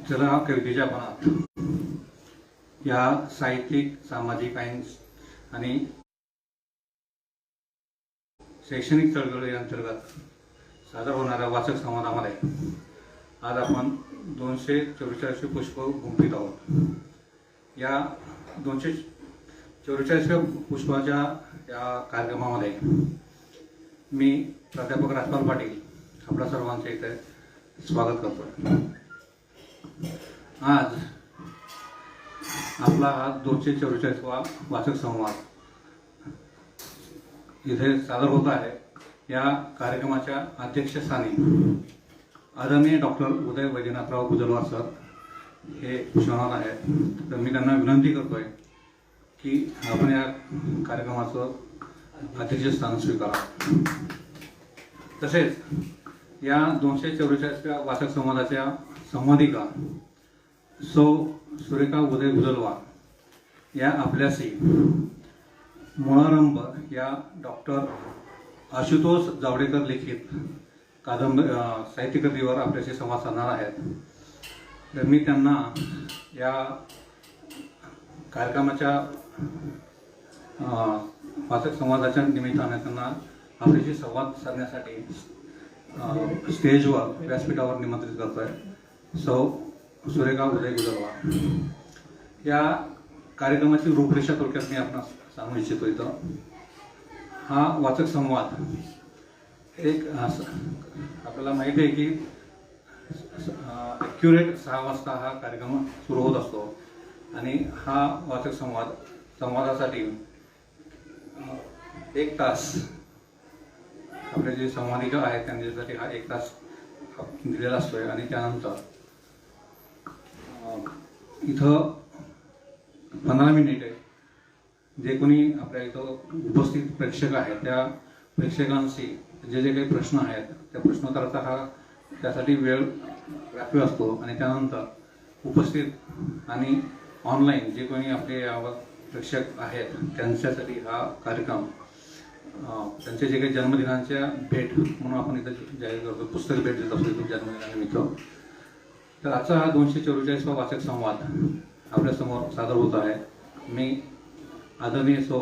जरा कवितेच्या पानात या साहित्यिक, सामाजिक आणि शैक्षणिक चळवळी अंतर्गत सादर होणाऱ्या वाचक संवादामध्ये आज आपण 244 पुष्प गुंफीत आहोत। या 244 पुष्पाच्या या कार्यक्रमामध्ये मी प्राध्यापक राजपाल पाटील आपल्या सर्वांचे इथे स्वागत करतो। आज आपला हा 244वा वाचक संवाद इथे सादर होत आहे। या कार्यक्रमाच्या अध्यक्षस्थानी आदरणीय डॉक्टर उदय वैजनाथराव गुजरवार सर हे पुष्पवणार आहेत। तर मी त्यांना विनंती करतोय की आपण या कार्यक्रमाचं अध्यक्षस्थान स्वीकारा। तसेच या 244व्या वाचक संवादाच्या संवादिका सौ सुरेखा उदय गुजरवार या आपल्याशी मुळारंभ या डॉक्टर आशुतोष जावडेकर लिखित कादंबरी साहित्य कृतीवर आपल्याशी संवाद साधणार आहेत। तर मी त्यांना या कार्यक्रमाच्या वाचक संवादाच्या निमित्ताने त्यांना आपल्याशी संवाद साधण्यासाठी स्टेजवर व्यासपीठावर निमंत्रित करतोय। सौ सुरेखा उदय गुजरवार या कार्यक्रमाची रूपरेषा थोडक्यात मी आपणास सांगू इच्छितो। इथं हा वाचक संवाद एक आपल्याला माहिती आहे की ॲक्युरेट 6 वाजता हा कार्यक्रम सुरू होत असतो आणि हा वाचक संवादासाठी 1 तास आपले जे संवादिका आहेत त्यांच्यासाठी हा 1 तास दिलेला असतोय आणि त्यानंतर इथं 15 मिनिटे जे कोणी आपल्या इथं उपस्थित प्रेक्षक आहेत त्या प्रेक्षकांशी जे जे काही प्रश्न आहेत त्या प्रश्नोत्तराचा हा त्यासाठी वेळ राखीव असतो आणि त्यानंतर उपस्थित आणि ऑनलाईन जे कोणी आपले प्रेक्षक आहेत त्यांच्यासाठी हा कार्यक्रम त्यांचे जे काही जन्मदिनांच्या भेट म्हणून आपण इथं जाहीर करतो, पुस्तक भेट देत असतो इथून जन्मदिनानिमित्त। तर आजचा हा 244वा वाचक संवाद आपल्यासमोर सादर होत आहे। मी आदरणीय सौ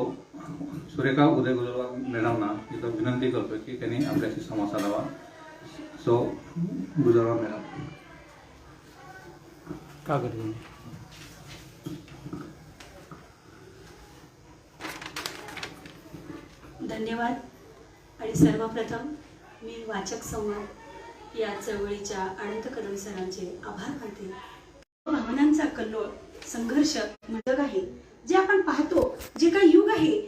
सुरेखा उदय गुजरवार मॅडमना इथं विनंती करतो की त्यांनी आपल्याशी संवाद साधावा। सौ गुजरवार मॅडम का करते? धन्यवाद। आणि सर्वप्रथम मी वाचक संवाद या चळवळीच्या अनंत कदम सरांचे आभार मानते। भावनांचा कल्लोळ संघर्ष जग आहे जे आपण पाहतो, जे काही युग आहे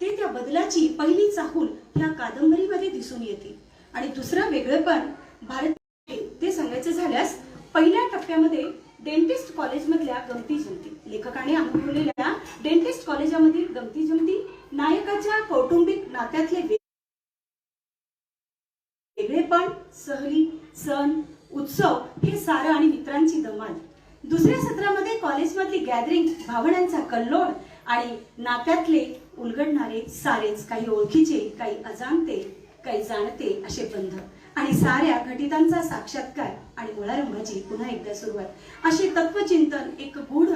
ते त्या बदलाची पहिली चाहूल या कादंबरीमध्ये दिसून येते। आणि दुसरं वेगळेपण भारत ते सांगायचं झाल्यास पहिल्या टप्प्यामध्ये डेंटिस्ट कॉलेजमधल्या गमती जमती, लेखकाने अनुभवलेल्या डेंटिस्ट कॉलेजामधील गमती जमती, नायकाच्या कौटुंबिक नात्यातले वेगळेपण, सहली, सण, उत्सव हे सारं आणि मित्रांची धमाल। दुसऱ्या सत्रामध्ये कॉलेजमधली गॅदरिंग, भावनांचा कल्लोळ आणि नात्यातले उलगडणारे सारेच, काही ओळखीचे, काही अजाणते, काही जाणते असे बंध आणि साऱ्या घटितांचा साक्षात्कार आणि मुळारंभाची पुन्हा एकदा सुरुवात असे तत्वचिंतन एक गूढ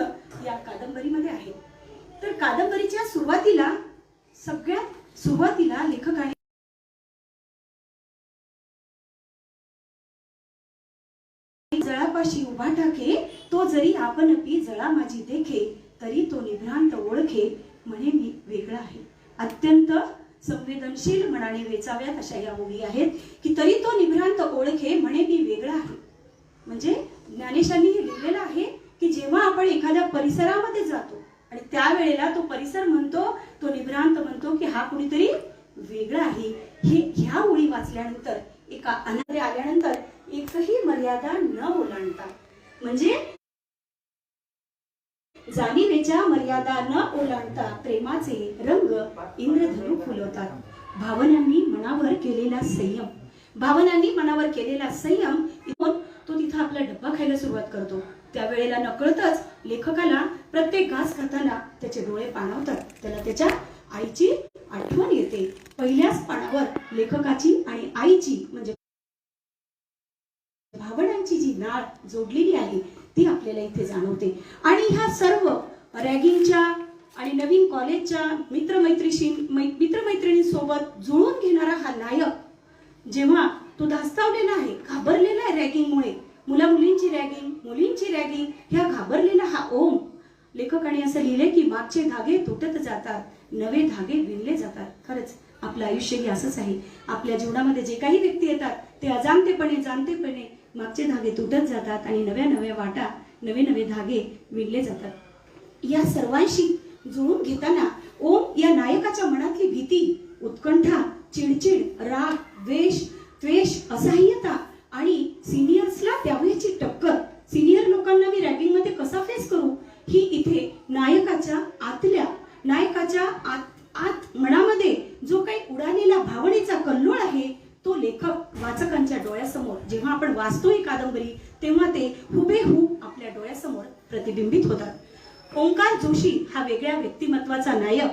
या कादंबरीमध्ये आहे। तर कादंबरीच्या सगळ्यात सुरुवातीला लेखकाने जळापाशी उभा टाके तो जरी आपण पी जळा माझी देखे तरी तो निभ्रांत ओळखे म्हणे मी वेगळा आहे। अत्यंत संवेदनशील मनाने वेचाव्यात अशा या ओळी आहेत की तरी तो निभ्रांत ओळखे म्हणे मी वेगळा आहे। म्हणजे ज्ञानेशांनी हे लिहिलेलं आहे की जेव्हा आपण एखाद्या परिसरामध्ये जातो आणि त्यावेळेला तो परिसर म्हणतो, तो निभ्रांत म्हणतो की हा कुणीतरी वेगळा आहे। हे ह्या ओळी वाचल्यानंतर एका अनादे आल्यानंतर एकही मर्यादा न ओलांडता, म्हणजे जाणीवेच्या मर्यादा न ओलांडता प्रेमाचे रंग इंद्रधनु फुलवतात। भावनांनी मनावर केलेला संयम तो तिथं आपला डब्बा खायला सुरुवात करतो। त्यावेळेला नकळतच लेखकाला प्रत्येक घास खाताना त्याचे डोळे पाणावतात, त्याला त्याच्या आईची आठवण येते. पहिल्याच पानावर लेखकाची आणि आईची म्हणजे भावनांची जी नाळ जोडलेली आहे ती आपल्याला इथे जाणवते. आणि ह्या सर्व रॅगिंगच्या आणि नवीन कॉलेजच्या मित्रमैत्रिणींसोबत जुळून घेणारा हा नायक जेव्हा तो धास्तावलेला आहे, घाबरलेला आहे रॅगिंगमुळे, मुलींची रॅगिंग, ह्या घाबरलेला हा ओम. लेखकाने असं लिहिले की मागचे धागे तुटत जातात, नवे धागे विणले जातात. खरंच आपलं आयुष्यही असंच आहे. आपल्या जीवनामध्ये जे काही व्यक्ती येतात ते जाणतेपणे मागचे धागे तुटत जातात आणि नव्या वाटा, नवे धागे विणले जातात. या सर्वांशी जुळून घेताना ओम या नायकाच्या मनातली भीती, उत्कंठा, चिडचिड, राग, द्वेष, असहाय्यता आणि सिनियर्सला द्यावयाची टक्कर, सिनियर लोकांना मी रॅगिंग मध्ये कसा फेस करू, ही इथे नायकाच्या आत मनामध्ये जो काही उडालेला भावनेचा कल्लोळ आहे तो लेखक वाचकांच्या डोळ्यासमोर जेव्हा आपण वाचतो ही कादंबरी तेव्हा ते हुबेहूब आपल्या डोळ्यासमोर प्रतिबिंबित होतात. ओंकार जोशी हा वेगळ्या व्यक्तिमत्वाचा नायक.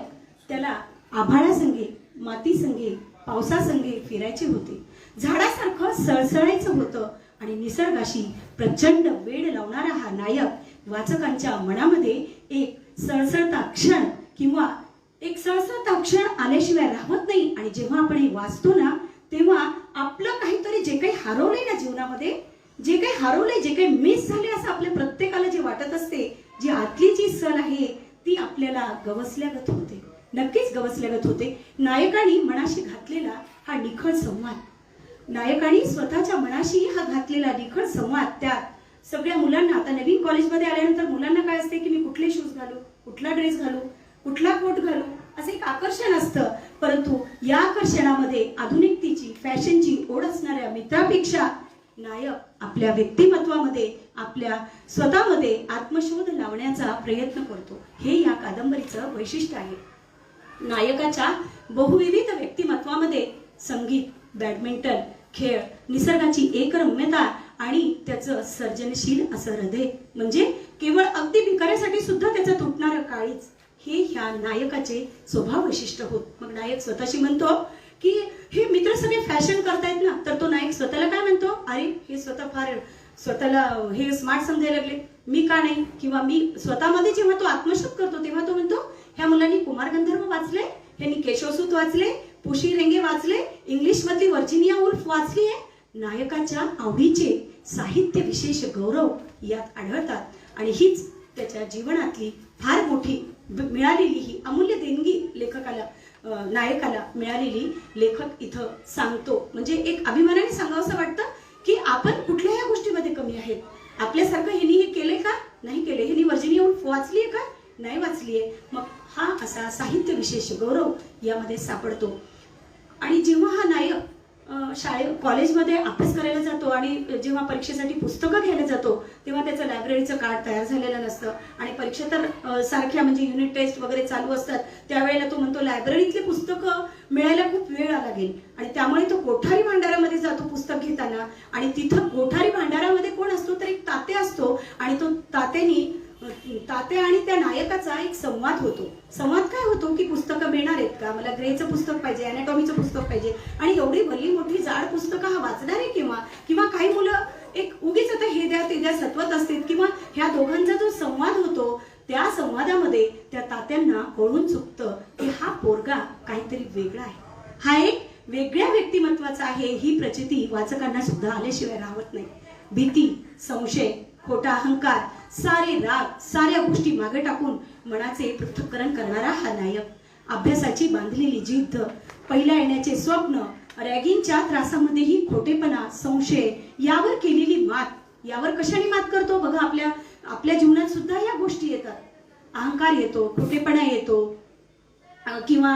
त्याला आभाळासंगे, मातीसंगे, पावसासंगे फिरायचे होते. झाडासारखं सळसळायचं होतं आणि निसर्गाशी प्रचंड वेड लावणारा हा नायक वाचकांच्या मनामध्ये एक सळसळता क्षण आल्याशिवाय राहत नाही. आणि जेव्हा आपण हे वाचतो ना तेव्हा आपलं काहीतरी जे काही हरवलंय ना जीवनामध्ये, जे काही मिस झाले असं आपल्या प्रत्येकाला जे वाटत असते, जी आतली जी सल आहे ती आपल्याला गवसल्यागत होते, नक्कीच गवसल्यागत होते. नायकाने मनाशी घातलेला हा निखळ संवाद, नायकाने स्वतःच्या मनाशी हा घातलेला निखळ संवाद त्या सगळ्या मुलांना, आता नवीन कॉलेजमध्ये आल्यानंतर मुलांना काय असते की मी कुठले शूज घालू, कुठला ड्रेस घालू, कुठला कोट घालू, असं एक आकर्षण असतं. परंतु या आकर्षणामध्ये आधुनिकतेची, फॅशनची ओढ असणाऱ्या मित्रापेक्षा नायक आपल्या व्यक्तिमत्वामध्ये, आपल्या स्वतःमध्ये आत्मशोध लावण्याचा प्रयत्न करतो. हे या कादंबरीचं वैशिष्ट्य आहे. नायकाच्या बहुविविध व्यक्तिमत्वामध्ये संगीत, बॅडमिंटन, खेळ, निसर्गाची एकरम्यता आणि त्याचं सर्जनशील असं हृदय, म्हणजे केवळ अगदी भिकाऱ्यासाठी सुद्धा त्याचं तुटणारं काळीज, हे ह्या नायकाचे स्वभाव वैशिष्ट्य होत. मग नायक स्वतःशी म्हणतो की हे मित्र सगळे फॅशन करतायत ना, तर तो नायक स्वतःला काय म्हणतो, अरे हे स्वतःला हे स्मार्ट समजायला लागले, मी का नाही. किंवा मी स्वतःमध्ये जेव्हा तो आत्मशोध करतो तेव्हा तो म्हणतो ह्या मुलांनी कुमार गंधर्व वाचले, ह्यांनी केशवसूत वाचले, पुशी रेंगे वाचले, इंग्लिश मधली व्हर्जिनिया वुल्फ वाचली आहे. नायकाच्या आवडीचे साहित्य विशेष गौरव यात आढळतात आणि हीच त्याच्या जीवनातली फार मोठी मिळालेली ही अमूल्य देणगी नायकाला मिळालेली लेखक इथं सांगतो. म्हणजे एक अभिमानाने सांगावंसं वाटतं की आपण कुठल्याही गोष्टीमध्ये कमी आहेत. आपल्यासारखं ह्यांनी हे केलंय का, नाही केलंय. ह्यांनी व्हर्जिनिया वुल्फ वाचलीये का, नाही वाचलीये. मग हा असा साहित्य विशेष गौरव यामध्ये सापडतो. आणि जेव्हा हा नायक कॉलेजमध्ये अभ्यास करायला जातो आणि जेव्हा परीक्षेसाठी पुस्तकं घ्यायला जातो तेव्हा त्याचं लायब्ररीचं कार्ड तयार झालेलं नसतं आणि परीक्षा तर सारख्या म्हणजे युनिट टेस्ट वगैरे चालू असतात. त्यावेळेला तो म्हणतो लायब्ररीतली पुस्तकं मिळायला खूप वेळ लागेल आणि त्यामुळे तो कोठारी भांडारामध्ये जातो पुस्तक घेताना. आणि तिथं कोठारी भांडारामध्ये कोण असतो तर एक तात्या असतो आणि तो तात्या आणि त्या नायकाचा एक संवाद होतो. संवाद काय होतो की पुस्तकं मिळणार आहेत का, मला ग्रेचं पुस्तक पाहिजे, अॅनाटॉमीचं पुस्तक पाहिजे. आणि एवढी भली मोठी जाड पुस्तकं हा वाचणार आहे किंवा काही मुलं एक उगीच आता हे द्या ते द्या सत्वत असतील. किंवा ह्या दोघांचा जो संवाद होतो त्या संवादामध्ये त्या तात्यांना कळून चुकतं की हा पोरगा काहीतरी वेगळा आहे, हा एक वेगळ्या व्यक्तिमत्वाचा आहे. ही प्रचिती वाचकांना सुद्धा आल्याशिवाय राहत नाही. भीती, संशय, खोटा अहंकार, सारे राग, साऱ्या गोष्टी मागे टाकून मनाचे पृथक्करण करणारा हा नायक, अभ्यासाची बांधलेली जिद्द, पहिल्या येण्याचे स्वप्न, रॅगिंगच्या त्रासामध्येही खोटेपणा, संशय यावर केलेली मात, यावर कशाने मात करतो बघा. आपल्या जीवनात सुद्धा या गोष्टी येतात. अहंकार येतो, खोटेपणा येतो किंवा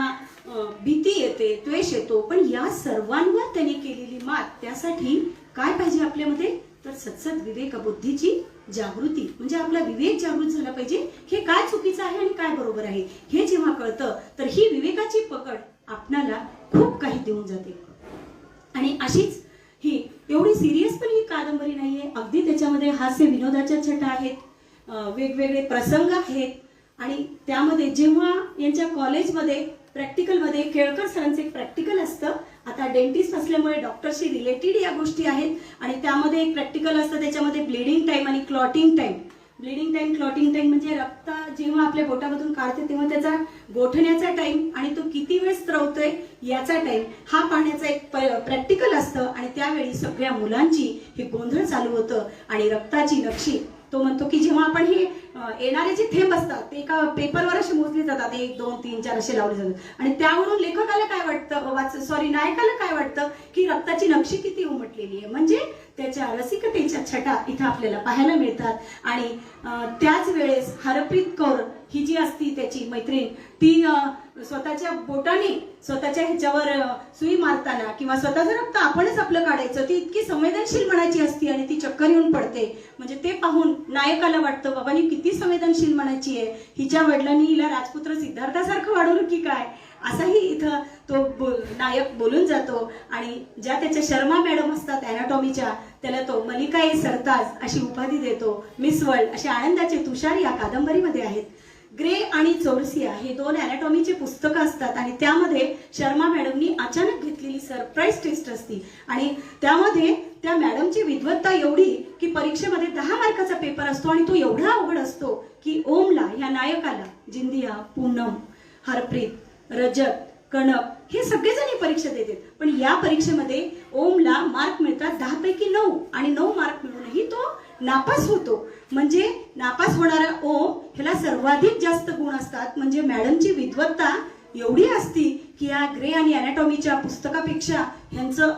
भीती येते, द्वेष येतो. पण या सर्वांवर त्याने केलेली मात, त्यासाठी काय पाहिजे आपल्यामध्ये तर सत्सद विवेक बुद्धीची जागृती. म्हणजे आपला विवेक जागृत झाला पाहिजे. हे काय चुकीचं आहे आणि काय बरोबर आहे हे जेव्हा कळतं तर ही विवेकाची पकड आपणाला खूप काही देऊन जाते. आणि अशीच ही एवढी सिरियस पण ही कादंबरी नाहीये. अगदी त्याच्यामध्ये हास्य विनोदाच्या छटा आहेत, वेगवेगळे प्रसंग आहेत आणि त्यामध्ये जेव्हा यांच्या कॉलेजमध्ये प्रॅक्टिकलमध्ये केळकर सरांचं एक प्रॅक्टिकल असतं. आता डेंटिस्ट असल्यामुळे डॉक्टरशी रिलेटेड या गोष्टी आहेत आणि त्यामध्ये एक प्रॅक्टिकल असतं, त्याच्यामध्ये ब्लिडिंग टाइम आणि clotting time. Bleeding time clotting time म्हणजे रक्त जेव्हा आपल्या बोटामधून काढते तेव्हा त्याचा गोठण्याचा टाइम आणि तो किती वेळ स्त्रवतोय याचा टाइम हा पाहण्याचा एक प्रॅक्टिकल असतं. आणि त्यावेळी सगळ्या मुलांची हे गोंधळ चालू होतं आणि रक्ताची नक्षी तो म्हणतो की जेव्हा आपण हे येणारे जे थेंब असतात ते एका पेपरवर असे मोजले जातात, 1 2 3 4 असे लावले जातात आणि त्यावरून लेखकाला काय वाटतं, नायकाला काय वाटतं की रक्ताची नक्षी किती उमटलेली आहे. म्हणजे त्याच्या रसिकतेच्या छटा इथं आपल्याला पाहायला मिळतात. आणि त्याच वेळेस हरप्रीत कौर ही जी असती त्याची मैत्रीण ती स्वतःच्या बोटाने स्वतःच्या ह्याच्यावर सुई मारताना किंवा स्वतःचं रक्त आपणच आपलं काढायचं, ती इतकी संवेदनशील मनाची असती आणि ती चक्कर येऊन पडते. म्हणजे ते पाहून नायकाला वाटतं बाबांनी किती संवेदनशील मनाची आहे, हिच्या वडिलांनी हिला राजपुत्र सिद्धार्थासारखं वाढवलं की काय, असाही इथं तो नायक बोलून जातो. आणि ज्या त्याच्या शर्मा मॅडम असतात अॅनाटॉमीच्या, त्याला तो मलिका ए सरताज अशी उपाधी देतो. मिस वर्ल्ड असे आनंदाचे तुषार या कादंबरीमध्ये आहेत. ग्रे आणि चौरसिया हे 2 अॅनाटॉमीचे पुस्तकं असतात आणि त्यामध्ये शर्मा मॅडमनी अचानक घेतलेली सरप्राईज टेस्ट असती आणि त्यामध्ये त्या मॅडमची विद्वत्ता एवढी की परीक्षेमध्ये 10 मार्काचा पेपर असतो आणि तो एवढा अवघड असतो की ओमला, ह्या नायकाला, जिंदिया, पूनम, हरप्रीत, रजत, कणक हे सगळेजण परीक्षा देतात. पण या परीक्षेमध्ये ओमला मार्क मिळतात 10 पैकी 9 आणि 9 मार्क मिळूनही तो नापास होतो. म्हणजे नापास होणारा ओम ह्याला सर्वाधिक जास्त गुण असतात. म्हणजे मॅडमची विद्वत्ता एवढी असती की या ग्रे आणि अॅनाटॉमीच्या पुस्तकापेक्षा ह्यांचं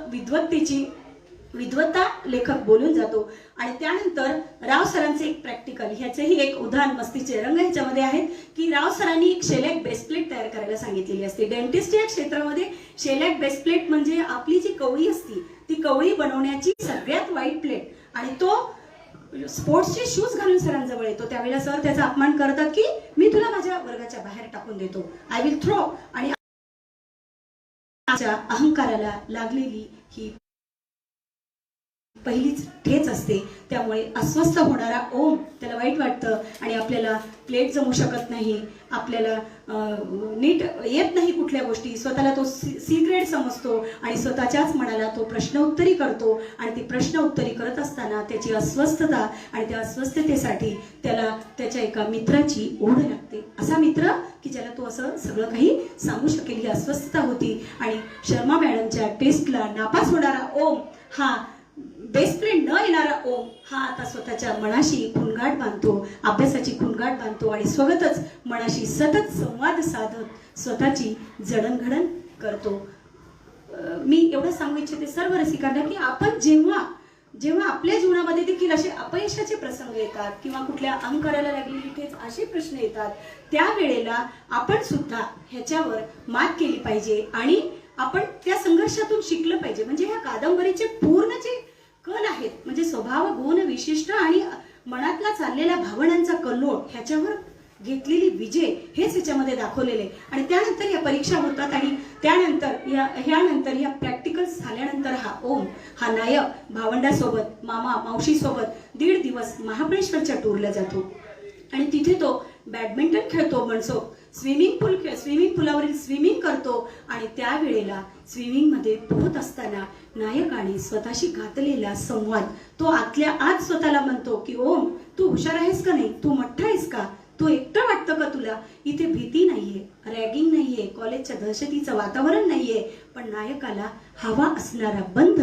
विद्वत्ता लेखक बोलून जातो. आणि त्यानंतर राव सरांचे एक प्रॅक्टिकल, ह्याचेही एक उदाहरण मस्तीचे रंग ह्याच्यामध्ये आहेत की राव सरांनी एक शेलॅक बेसप्लेट तयार करायला सांगितलेली असते. डेंटिस्ट या क्षेत्रामध्ये शेलॅक बेसप्लेट म्हणजे आपली जी कवळी असती ती कवळी बनवण्याची सगळ्यात वाईट प्लेट. आणि तो स्पोर्ट्सचे शूज घालून सरांजवळ येतो. त्यावेळेला सर त्याचा अपमान करतात की मी तुला माझ्या वर्गाच्या बाहेर टाकून देतो, आय विल थ्रो. आणि अहंकाराला लागलेली ही पहिलीच ठेच असते. त्यामुळे अस्वस्थ होणारा ओम, त्याला वाईट वाटतं आणि आपल्याला प्लेट जमू शकत नाही, आपल्याला नीट येत नाही कुठल्या गोष्टी, स्वतःला तो सी ग्रेड समजतो आणि स्वतःच्याच मनाला तो प्रश्न उत्तरी करतो. आणि ती प्रश्न उत्तरी करत असताना त्याची अस्वस्थता आणि त्या अस्वस्थतेसाठी त्याला त्याच्या एका मित्राची ओढ लागते. असा मित्र की ज्याला तो असं सगळं काही सांगू शकेल, ही अस्वस्थता होती. आणि शर्मा मॅडमच्या टेस्टला नापास होणारा ओम, हा बेसफ्रेंड न येणारा ओम, हा आता स्वतःच्या मनाशी खुणगाठ बांधतो, अभ्यासाची खुणगाठ बांधतो आणि स्वतःच मनाशी सतत संवाद साधत स्वतःची जडणघडण करतो. मी एवढं सांगू इच्छिते सर्व रसिकांना की आपण जेव्हा आपल्या जीवनामध्ये देखील असे अपयशाचे प्रसंग येतात किंवा कुठल्या अहंकाराला लागलेली ठेच असे प्रश्न येतात, त्यावेळेला आपण सुद्धा ह्याच्यावर मात केली पाहिजे आणि आपण त्या संघर्षातून शिकलं पाहिजे. म्हणजे ह्या कादंबरीचे पूर्ण जे कल आहेत, म्हणजे स्वभाव, गुण, विशिष्ट आणि मनातला चाललेल्या भावनांचा कल्लोळ ह्याच्यावर घेतलेली विजय हेच याच्यामध्ये दाखवलेले. आणि त्यानंतर या परीक्षा होतात आणि ह्यानंतर या प्रॅक्टिकल्स झाल्यानंतर हा ओम, हा नायक भावंडासोबत, मामा मावशीसोबत 1.5 दिवस महाबळेश्वरच्या टूरला जातो आणि तिथे तो बॅडमिंटन खेळतो, मनसोक्त स्विमिंग पूलावरील स्विमिंग करतो. आणि त्यावेळेला स्विमिंगमध्ये पोहत असताना नायकाने स्वतःशी घातलेला संवाद तो आतल्या आत स्वतःला म्हणतो की ओम, तू हुशार आहेस का नाही, तू मोठा आहेस का, तू एकटं वाटतं का तुला, इथे भीती नाहीये, रॅगिंग नाहीये, कॉलेजच्या दहशतीचं वातावरण नाहीये, पण नायकाला हवा असणारा बंध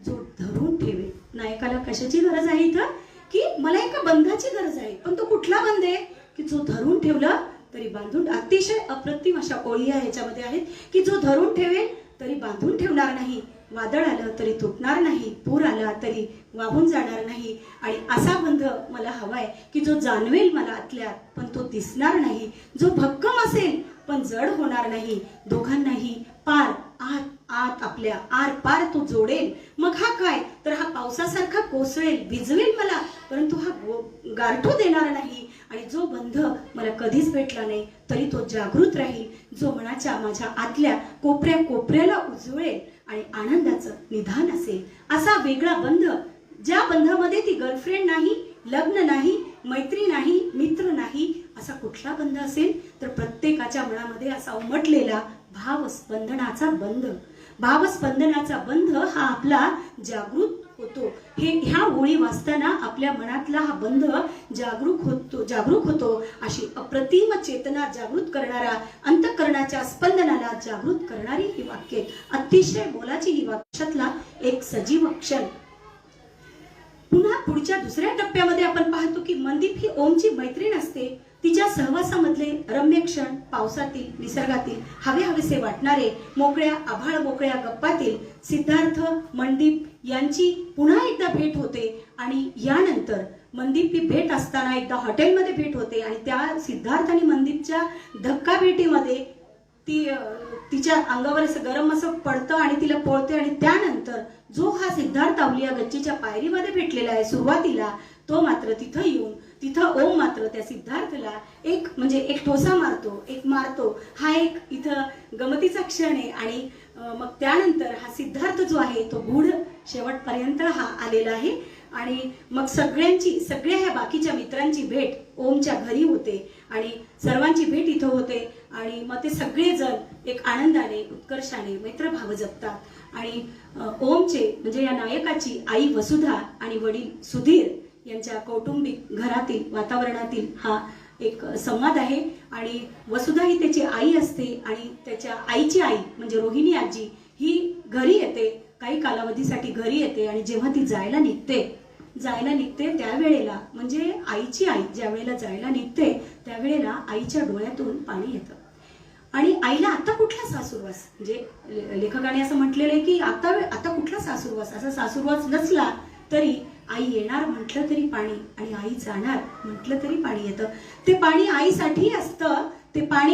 जो धरून ठेवेल. नायकाला कशाची गरज आहे इथं की मला एका बंधाची गरज आहे, पण तो कुठला बंध आहे की जो धरून ठेवलं तरी बांधून, अतिशय अप्रतिम अशा ओळी ह्याच्यामध्ये आहेत की जो धरून ठेवेल तरी बांधून ठेवणार नाही, वादळ आलं तरी तुटणार नाही, पूर आला तरी वाहून जाणार नाही. आणि असा बंध मला हवाय की जो जाणवेल मला आतल्यात पण तो दिसणार नाही, जो भक्कम असेल पण जड होणार नाही, दोघांनाही पार आत आपल्या आर पार तो जोडेल. मग हा काय तर हा पावसासारखा कोसळेल, भिजवेल मला, परंतु हा गारठू देणार नाही. आणि जो बंध मला कधीच भेटला नाही तरी तो जागृत राहील, जो मनाच्या माझ्या आतल्या कोपऱ्याला उजवेल आणि आनंदाचं निधान असेल. असा वेगळा बंध, ज्या बंधामध्ये ती गर्लफ्रेंड नाही, लग्न नाही, मैत्री नाही, मित्र नाही, असा कुठला बंध असेल तर प्रत्येकाच्या मनामध्ये असा उमटलेला भावस्पंदनाचा बंध. भावस्पंदनाचा बंध हा आपला जागृत होतो. ह्या ओळी वाचताना आपल्या मनातला हा बंध जागरूक होतो. अशी अप्रतिम चेतना जागृत करणारा, अंतःकरणाच्या स्पंदनाला जागृत करणारी ही वाक्ये, अतिशय मोलाची ही वाक्यातला एक सजीव क्षण. पुन्हा पुढच्या दुसऱ्या टप्प्यामध्ये आपण पाहतो की मनदीप ही ओमची मैत्रीण असते. तिच्या सहवासामधले रम्य क्षण, पावसातील, निसर्गातील हवेहवेसे वाटणारे मोकळ्या आभाळ मोकळ्या गप्पातील सिद्धार्थ मनदीप यांची पुन्हा एकदा भेट होते. आणि यानंतर मनदीप ही भेट असताना एकदा हॉटेलमध्ये भेट होते आणि त्या सिद्धार्थ आणि मनदीपच्या धक्का भेटीमध्ये तिच्या अंगावर असं गरम असं पडतं आणि तिला पोळते. आणि त्यानंतर जो हा सिद्धार्थ अवलिया गच्चीच्या पायरीमध्ये भेटलेला आहे सुरुवातीला, तो मात्र तिथं ओम मात्र त्या सिद्धार्थला एक ठोसा मारतो. हा एक इथं गमतीचा क्षण आहे. आणि मग त्यानंतर हा सिद्धार्थ जो आहे तो गूढ शेवटपर्यंत हा आलेला आहे. आणि मग सगळ्या ह्या बाकीच्या मित्रांची भेट ओमच्या घरी होते आणि सर्वांची भेट इथं होते. आणि मग ते सगळेजण एक आनंदाने उत्कर्षाने मैत्रभाव जपतात. आणि ओमचे म्हणजे या नायकाची आई वसुधा आणि वडील सुधीर यांच्या कौटुंबिक घरातील वातावरणातील हा एक संवाद आहे. आणि वसुधा ही त्याची आई असते आणि त्याच्या आईची आई म्हणजे रोहिणी आजी ही घरी येते, काही कालावधीसाठी घरी येते. आणि जेव्हा ती जायला निघते त्यावेळेला म्हणजे आईची आई ज्या वेळेला जायला निघते त्यावेळेला आईच्या डोळ्यातून पाणी येतं. आणि आईला आता कुठला सासूरवास, म्हणजे लेखकाने असं म्हटलेलं आहे की आता कुठला सासूरवास, असा सासूरवास नसला तरी आई येणार म्हटलं तरी पाणी आणि आई जाणार म्हटलं तरी पाणी येतं. ते पाणी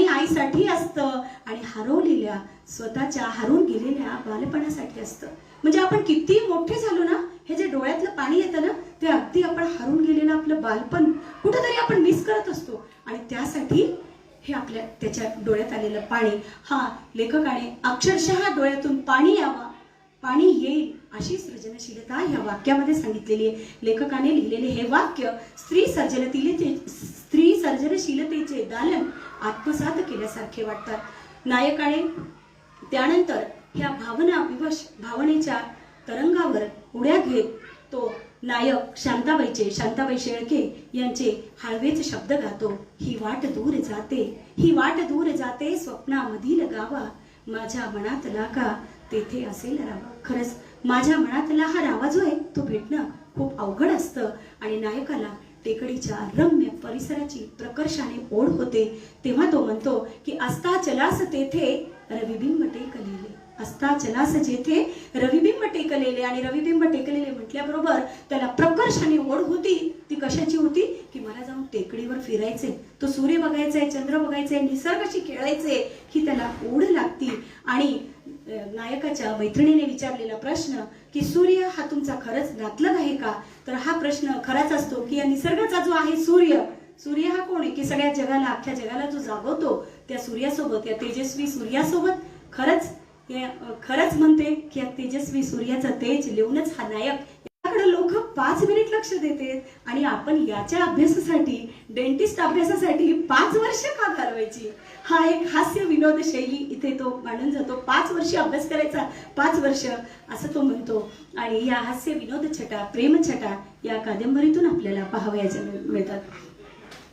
आईसाठी असतं आणि हरवलेल्या स्वतःच्या हरून गेलेल्या बालपणासाठी असतं. म्हणजे आपण किती मोठे झालो ना, हे जे डोळ्यातलं पाणी येतं ना, ते अगदी आपण हरून गेलेलं आपलं बालपण कुठेतरी आपण मिस करत असतो. आणि त्यासाठी हे त्याच्या डोळ्यात आलेलं पाणी, हा लेखकाने अक्षरशः डोळ्यातून पाणी येईल अशी सृजनशीलता या वाक्यामध्ये सांगितलेली आहे. लेखकाने लिहिलेले हे वाक्य स्त्री सर्जनशीलतेचे दालन आत्मसात केल्यासारखे वाटतात. नायकाने त्यानंतर ह्या भावनेच्या तरंगावर उड्या घेत तो नायक शांताबाई शेळके यांचे हळवेच शब्द गातो. ही वाट दूर जाते स्वप्नामधील गावा, माझ्या मनातला का तेथे असेल रावा. खरंच माझ्या मनातला हा रावा जो आहे तो भेटणं खूप अवघड असतं. आणि नायकाला टेकडीच्या रम्य परिसराची प्रकर्षाने ओढ होते. तेव्हा तो म्हणतो की असता चलास तेथे रविबिंब टेकलेले, असता चलास जेथे रविबिंब टेकलेले. आणि रविबिंब टेकलेले म्हटल्याबरोबर त्याला प्रकर्षाने ओढ होती. ती कशाची होती की मला जाऊन टेकडीवर फिरायचे, तो सूर्य बघायचाय, चंद्र बघायचंय, निसर्गाशी खेळायचे ही त्याला ओढ लागती. आणि नायकाच्या मैत्रिणीने विचारलेला प्रश्न की सूर्य हा तुमचा खरंच नातलग आहे का, तर हा प्रश्न खराच असतो की या निसर्गाचा जो आहे सूर्य हा कोण आहे की सगळ्या जगाला, अख्ख्या जगाला जो जागवतो त्या सूर्यासोबत, या तेजस्वी सूर्यासोबत खरंच म्हणते की या तेजस्वी सूर्याचा तेज लिहूनच हा नायक याकडे लोक 5 मिनिट लक्ष देते. आणि आपण याच्या अभ्यासासाठी, डेंटिस्ट अभ्यासासाठी 5 वर्ष का घालवायची. हा एक हास्य विनोद शैली इथे तो मांडून जातो. 5 वर्ष अभ्यास करायचा, 5 वर्ष असं तो म्हणतो. आणि या हास्य विनोद छटा, प्रेम छटा या कादंबरीतून आपल्याला पाहावयाच्या मिळतात.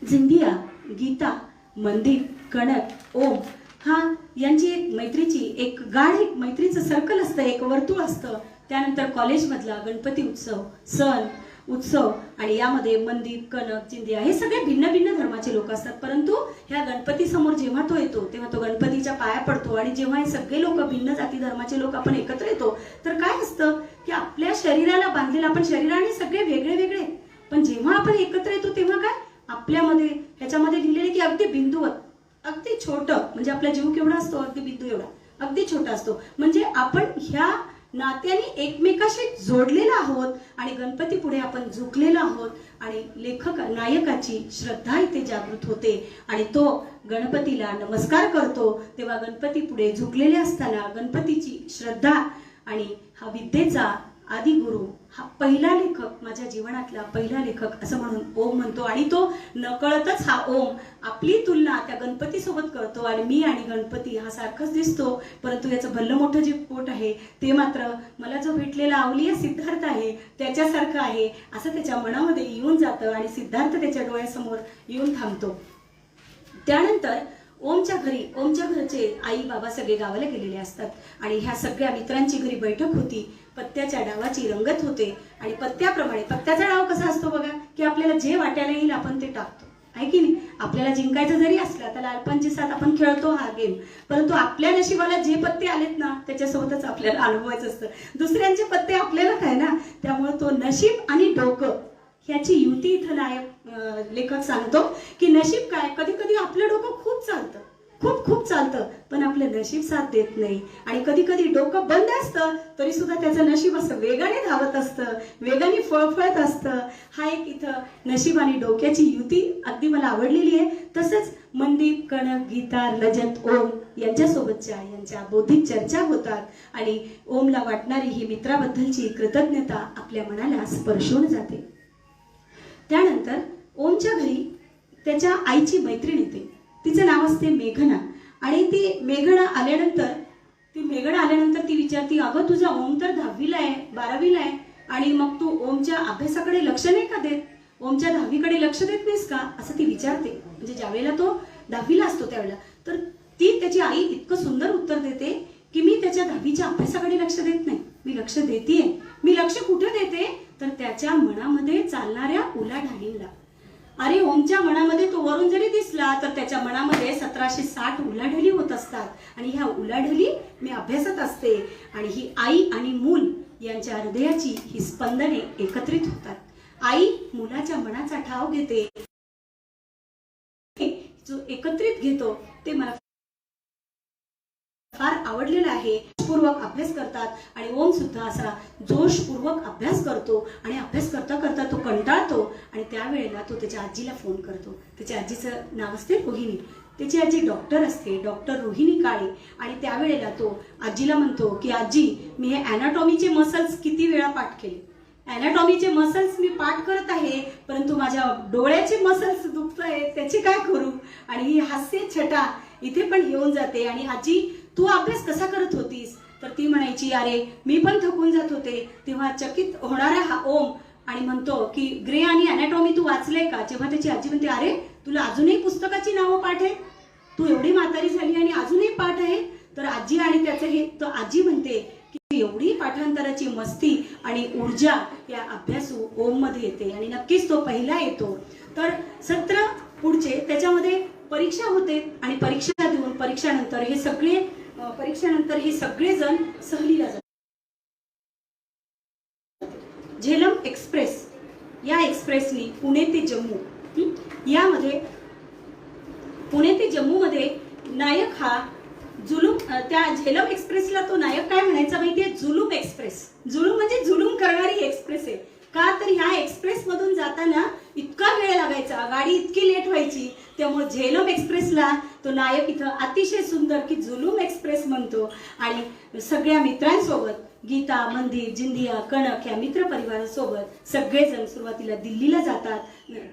जिंदिया, गीता, मनदीप, कणक, ओम हा यांची एक गाढ मैत्रीचं सर्कल असतं, एक वर्तुळ असतं. त्यानंतर कॉलेजमधला गणपती उत्सव आणि यामध्ये मनदीप, कनक, जिंदिया हे सगळे भिन्न भिन्न धर्माचे लोक असतात. परंतु ह्या गणपती समोर जेव्हा तो येतो तेव्हा तो गणपतीच्या पाया पडतो. आणि जेव्हा हे सगळे लोक, भिन्न जाती धर्माचे लोक आपण एकत्र येतो तर काय असतं की आपल्या शरीराला बांधलेलं, आपण शरीराने सगळे वेगळे, पण जेव्हा आपण एकत्र येतो तेव्हा काय आपल्यामध्ये ह्याच्यामध्ये लिहिलेले की अगदी बिंदुवत, अगदी छोटं, म्हणजे आपला जीव केवढा असतो, अगदी बिंदू एवढा, अगदी छोटा असतो. म्हणजे आपण ह्या नात्याने एकमेकाशी जोडलेला आहोत आणि गणपती पुढे आपण झुकलेलो आहोत. आणि नायकाची श्रद्धा इथे जागृत होते आणि तो गणपतीला नमस्कार करतो. तेव्हा गणपती पुढे झुकलेले असताना गणपतीची श्रद्धा आणि हा विद्येचा आदिगुरु हा पहिला लेखक, माझ्या जीवनातला पहिला लेखक असं म्हणून ओम म्हणतो. आणि तो नकळतच हा ओम आपली तुलना त्या गणपतीसोबत करतो. आणि मी आणि गणपती हा सारखाच दिसतो, परंतु याचं भल्लं मोठं जे पोट आहे ते मात्र मला जो भेटलेला अवलिया सिद्धार्थ आहे त्याच्यासारखं आहे असं त्याच्या मनामध्ये येऊन जातं. आणि सिद्धार्थ त्याच्या डोळ्यासमोर येऊन थांबतो. त्यानंतर ओमच्या घरचे आई बाबा सगळे गावाला गेलेले असतात. आणि ह्या सगळ्या मित्रांची घरी बैठक होती. पत्त्याच्या डावाची रंगत होते. आणि पत्त्याप्रमाणे, पत्त्याचा डाव कसा असतो बघा, की आपल्याला जे वाट्याला येईल आपण ते टाकतो, आहे की नाही. आपल्याला जिंकायचं जरी असलं तर लालपणची साथ आपण खेळतो हा गेम, परंतु आपल्या नशिबाला जे पत्ते आलेत ना त्याच्यासोबतच आपल्याला अनुभवायचं असतं. दुसऱ्यांचे पत्ते आपल्याला काय ना, त्यामुळे तो नशीब आणि डोकं ह्याची युती इथं लेखक सांगतो की नशीब काय, कधी कधी आपलं डोकं खूप चालतं, खूप चालतं, पण आपलं नशीब साथ देत नाही. आणि कधी कधी डोकं बंद असतं तरी सुद्धा त्याचं नशीब असं वेगाने धावत असतं, वेगाने फळफळत असतं. हा एक इथं नशीब आणि डोक्याची युती अगदी मला आवडलेली आहे. तसंच मनदीप, कणक, गीता, रजत, ओम यांच्या बौद्धिक चर्चा होतात. आणि ओमला वाटणारी ही मित्राबद्दलची कृतज्ञता आपल्या मनाला स्पर्शून जाते. त्यानंतर ओमच्या घरी त्याच्या आईची मैत्रीण येते. तिचं नाव असते मेघना. आणि ती मेघना आल्यानंतर ती विचारते, अगं तुझा ओम तर 10वीला आहे, 12वीला आहे, आणि मग तू ओमच्या अभ्यासाकडे लक्ष नाही का देत, ओमच्या 10वीकडे लक्ष देत नाहीस का, असं ती विचारते. म्हणजे ज्यावेळेला तो 10वीला असतो त्यावेळेला. तर ती त्याची आई इतकं सुंदर उत्तर देते की मी त्याच्या 10वीच्या अभ्यासाकडे लक्ष देत नाही, मी लक्ष देतेय. मी लक्ष कुठे देते, तर त्याच्या मनामध्ये चालणाऱ्या उलाढालींना. अरे ओमच्या मनामध्ये तो वरून जरी दिसला तर त्याच्या मनामध्ये 1760 उलाढाली होत असतात. आणि ह्या उलाढाली मी अभ्यासत असते. आणि ही आई आणि मूल यांच्या हृदयाची ही स्पंदने एकत्रित होतात. आई मुलाच्या मनाचा ठाव घेते, जो एकत्रित घेतो ते मला फार आवडलेलं आहे. जोशपूर्वक अभ्यास करतात. आणि ओम सुद्धा असा जोशपूर्वक अभ्यास करतो. आणि अभ्यास करता करता तो कंटाळतो. आणि त्यावेळेला तो त्याच्या आजीला फोन करतो. त्याच्या आजीचं नाव असते रोहिणी. त्याची आजी डॉक्टर असते, डॉक्टर रोहिणी काळे. आणि त्यावेळेला तो आजीला म्हणतो की आजी, मी हे अॅनाटॉमीचे मसल्स किती वेळा पाठ केले, अॅनाटॉमीचे मसल्स मी पाठ करत आहे, परंतु माझ्या डोळ्याचे मसल्स दुखत आहेत, त्याचे काय करू. आणि ही हास्य छटा इथे पण येऊन जाते. आणि आजी, तू अभ्यास कसा करत होतीस, तर ती म्हणायची, अरे मी पण थकून जात होते. तेव्हा चकित होणारा हा ओम आणि म्हणतो की ग्रे आणि अॅनाटॉमी तू वाचलंय का. जेव्हा त्याची आजी म्हणते, अरे तुला अजूनही पुस्तकाची नावं पाठ आहे, तू एवढी म्हातारी झाली आणि अजूनही पाठ आहे. तर आजी आणि त्याचं हे, तर आजी म्हणते की एवढी पाठांतराची मस्ती आणि ऊर्जा या अभ्यासू ओम मध्ये येते. आणि नक्कीच तो पहिला येतो. तर सत्र पुढचे त्याच्यामध्ये परीक्षा होते. आणि परीक्षा देऊन परीक्षानंतर हे सगळे जण सहलीला जातात. झेलम एक्सप्रेस या एक्सप्रेसनी पुणे ते जम्मू मध्ये नायक हा जुलूम, त्या झेलम एक्सप्रेसला तो नायक काय म्हणायचा माहितीये, जुलूम एक्सप्रेस. जुलूम म्हणजे जुलूम करणारी एक्सप्रेस आहे. का तर ह्या एक्सप्रेस मधून जाताना इतका वेळ लागायचा, गाडी इतकी लेट व्हायची. त्यामुळे झेलम एक्सप्रेसला तो नायक इथं अतिशय सुंदर की जुलूम एक्सप्रेस म्हणतो. आणि सगळ्या मित्रांसोबत गीता, मंदिर, जिंदिया, कणक या मित्र परिवारासोबत सगळेजण सुरुवातीला दिल्लीला जातात.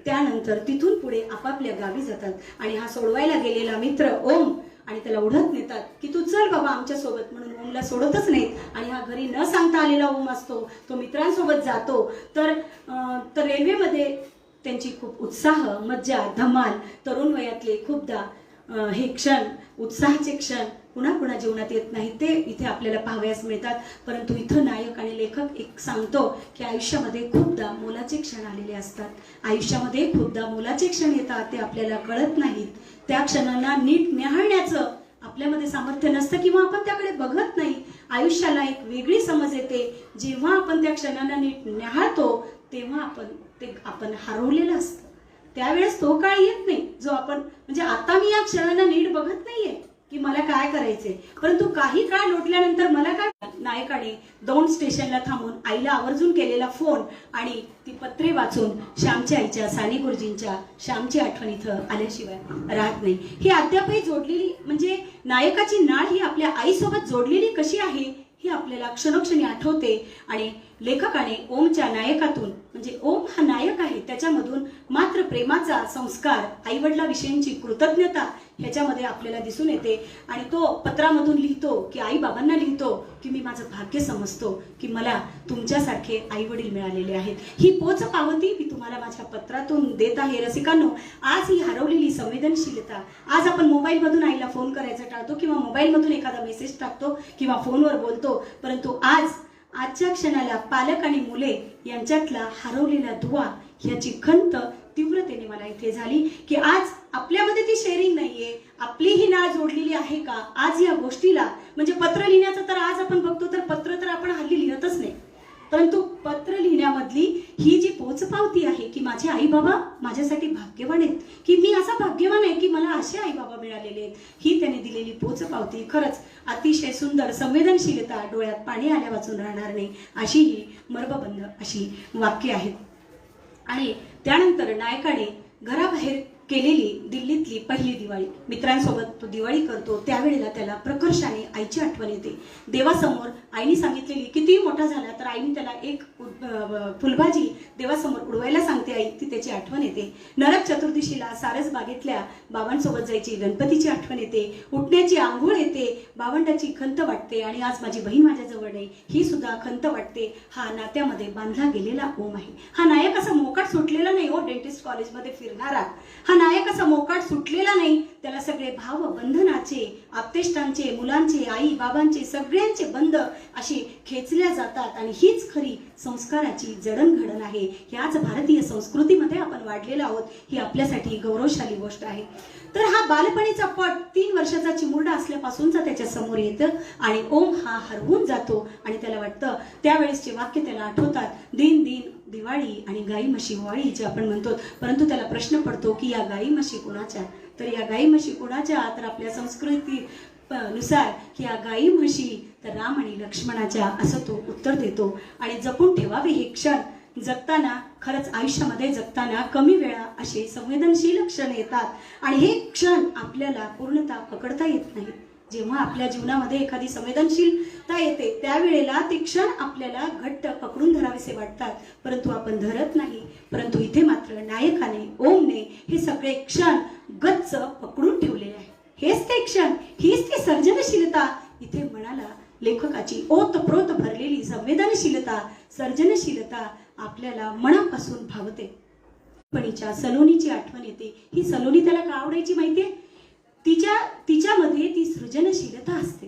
त्यानंतर तिथून पुढे आपापल्या गावी जातात. आणि हा सोडवायला गेलेला मित्र ओम, आणि त्याला ओढत नेतात की तू चल बाबा आमच्या सोबत, म्हणून ओमला सोडतच नाहीत. आणि हा घरी न सांगता आलेला ओम असतो, तो मित्रांसोबत जातो. तर रेल्वेमध्ये त्यांची खूप उत्साह, मज्जा, धमाल, तरुण वयातले खूपदा हे क्षण, उत्साहाचे क्षण पुन्हा जीवनात येत नाही, ते इथे आपल्याला पाहावयास मिळतात. परंतु इथं नायक आणि लेखक एक सांगतो की आयुष्यामध्ये खूपदा मोलाचे क्षण आलेले असतात. आयुष्यामध्ये खूपदा मोलाचे क्षण येतात, ते आपल्याला कळत नाहीत. त्या क्षणांना नीट न्याहाळण्याचं आपल्यामध्ये सामर्थ्य नसतं किंवा आपण त्याकडे बघत नाही. आयुष्याला एक वेगळी समज येते जेव्हा आपण त्या क्षणांना नीट न्याहाळतो, तेव्हा आपण हरवलेलं असतं. त्यावेळेस तो काळ येत नाही जो आपण, म्हणजे आता मी या क्षणांना नीट बघत नाहीये की मला काय करायचंय, परंतु काही काळ लोटल्यानंतर मला काय, नायकाने दौंड स्टेशनला थांबून आईला आवर्जून केलेला फोन आणि ती पत्रे वाचून श्यामच्या आईच्या, साने गुरुजींच्या श्यामची आठवण इथं आल्याशिवाय राहत नाही. ही अद्यापही जोडलेली, म्हणजे नायकाची नाळ ही आपल्या आईसोबत जोडलेली कशी आहे ही आपल्याला क्षणोक्षणी आठवते. आणि लेखकाने ओमच्या नायकातून, म्हणजे ओम हा नायक आहे, त्याच्यामधून मात्र प्रेमाचा संस्कार, आईवडिलाविषयींची कृतज्ञता ह्याच्यामध्ये आपल्याला दिसून येते. आणि तो पत्रामधून लिहितो की आई बाबांना लिहितो की मी माझं भाग्य समजतो की मला तुमच्यासारखे आई वडील मिळालेले आहेत. ही पोच पावती मी तुम्हाला माझ्या पत्रातून देत आहे. रसिकांनो, आज ही हरवलेली संवेदनशीलता, आज आपण मोबाईलमधून आईला फोन करायचा टाळतो किंवा मोबाईलमधून एखादा मेसेज टाकतो किंवा फोनवर बोलतो, परंतु आजच्या क्षणाला पालक आणि मुले यांच्यातला हरवलेला दुवा ह्याची खंत तीव्रतेने मला इथे झाली की आज आपल्यामध्ये ती शेअरिंग नाहीये. आपली ही नाळ जोडलेली आहे का आज या गोष्टीला? म्हणजे पत्र लिहिण्याचं तर आज आपण बघतो तर पत्र तर आपण हल्ली लिहितच नाही, परंतु पत्र लिहिण्यामधली ही जी पोचपावती आहे की माझे आई बाबा माझ्यासाठी भाग्यवान आहेत, की मी असा भाग्यवान आहे की मला असे आई बाबा मिळालेले आहेत, ही त्याने दिलेली पोचपावती खरंच अतिशय सुंदर. संवेदनशीलता, डोळ्यात पाणी आल्या वाचून राहणार नाही अशी ही मर्मबंध अशी वाक्य आहेत. आणि त्यानंतर नायकाने घराबाहेर केलेली दिल्लीतली पहिली दिवाळी, मित्रांसोबत तो दिवाळी करतो, त्यावेळेला त्याला प्रकर्षाने आईची आठवण येते. देवासमोर आईने सांगितलेली, किती मोठा झाला तर आईने त्याला एक फुलभाजी देवासमोर उडवायला सांगते आई, ती त्याची आठवण येते. नरक चतुर्दशीला सारस बागेतल्या बाबांसोबत जायची गणपतीची आठवण येते. उठण्याची आंघोळ येते, भावंडाची खंत वाटते आणि आज माझी बहीण माझ्याजवळ नाही ही सुद्धा खंत वाटते. हा नात्यामध्ये बांधला गेलेला ओम आहे. हा नायक असा मोकाट सुटलेला नाही हो, डेंटिस्ट कॉलेजमध्ये फिरणारा हा नायक असा मोकाट सुटलेला नाही. त्याला सगळे भाव बंधनाचे, आप्तेष्टांचे, मुलांचे, आई बाबांचे सगळ्यांचे बंध अशी खेचल्या जातात आणि हीच खरी संस्काराची जडणघडण आहे. ह्याच भारतीय संस्कृतीमध्ये आपण वाढलेलो आहोत, ही आपल्यासाठी गौरवशाली गोष्ट आहे. तर हा बालपणीचा पट 3 वर्षाचा चिमुरडा असल्यापासूनचा त्याच्या समोर येतं आणि ओम हा हरवून जातो आणि त्याला वाटतं, त्यावेळेसचे वाक्य त्याला आठवतात, दिन दिन दिवाळी आणि गाई म्हशी वाळी जे आपण म्हणतो. परंतु त्याला प्रश्न पडतो की या गाई म्हशी कोणाच्या? तर या गाई म्हशी कोणाच्या? तर आपल्या संस्कृती नुसार की या गाई म्हशी तर राम आणि लक्ष्मणाच्या, असं तो उत्तर देतो. आणि जपून ठेवावे हे क्षण. जगताना खरंच आयुष्यामध्ये जगताना कमी वेळा असे संवेदनशील क्षण येतात आणि हे क्षण आपल्याला पूर्णतः पकडता येत नाही. जेव्हा आपल्या जीवनामध्ये एखादी संवेदनशीलता येते त्यावेळेला ते क्षण आपल्याला घट्ट पकडून धरावेसे वाटतात, परंतु आपण धरत नाही. परंतु इथे मात्र नायकाने, ओमने हे सगळे क्षण गच्च पकडून ठेवलेले आहे. हेच ते क्षण, हीच ती सर्जनशीलता. इथे म्हणाला लेखकाची ओतप्रोत भरलेली संवेदनशीलता, सर्जनशीलता आपल्याला मनापासून भावते. पणीच्या सलोनीची आठवण येते. ही सलोनी त्याला का आवडायची माहितीये? तिच्यामध्ये ती सृजनशीलता असते,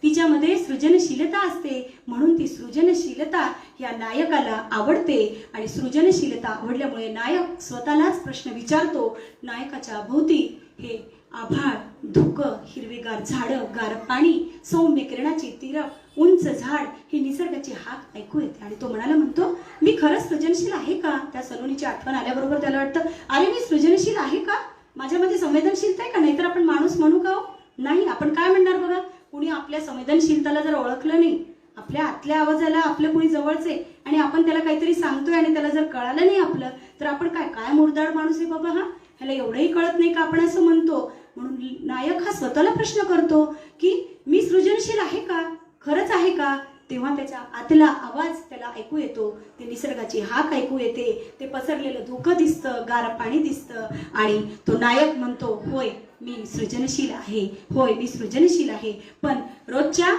तिच्यामध्ये सृजनशीलता असते, म्हणून ती सृजनशीलता या नायकाला आवडते. आणि सृजनशीलता आवडल्यामुळे नायक स्वतःलाच प्रश्न विचारतो. नायकाच्या भोवती हे आभाळ, धुकं, हिरवेगार झाडं, गार पाणी, सौम्य किरणाची तिरप, उंच झाड, ही निसर्गाची हाक ऐकू येते. आणि तो म्हणाला म्हणतो, मी खरंच सृजनशील आहे का? त्या सलोनीची आठवण आल्याबरोबर त्याला वाटतं, अरे मी सृजनशील आहे का? माझ्यामध्ये संवेदनशीलता आहे का? नाहीतर आपण माणूस म्हणू का? नाही. आपण काय म्हणणार बघा, कुणी आपल्या संवेदनशीलताला जर ओळखलं नाही, आपल्या आतल्या आवाजाला आपलं कुणी जवळचे आणि आपण त्याला काहीतरी सांगतोय आणि त्याला जर कळालं नाही आपलं, तर आपण काय मुर्दाड माणूस आहे बाबा, हा ह्याला एवढंही कळत नाही का, आपण असं म्हणतो. म्हणून नायक हा स्वतःला प्रश्न करतो की मी सृजनशील आहे का? खरंच आहे का? तेव्हा त्याच्या आतला आवाज त्याला ऐकू येतो, ते निसर्गाची हाक ऐकू येते, ते पसरलेलं धुकं दिसतं, गार पाणी दिसतं आणि तो नायक म्हणतो, होय मी सृजनशील आहे, होय मी सृजनशील आहे. पण रोजच्या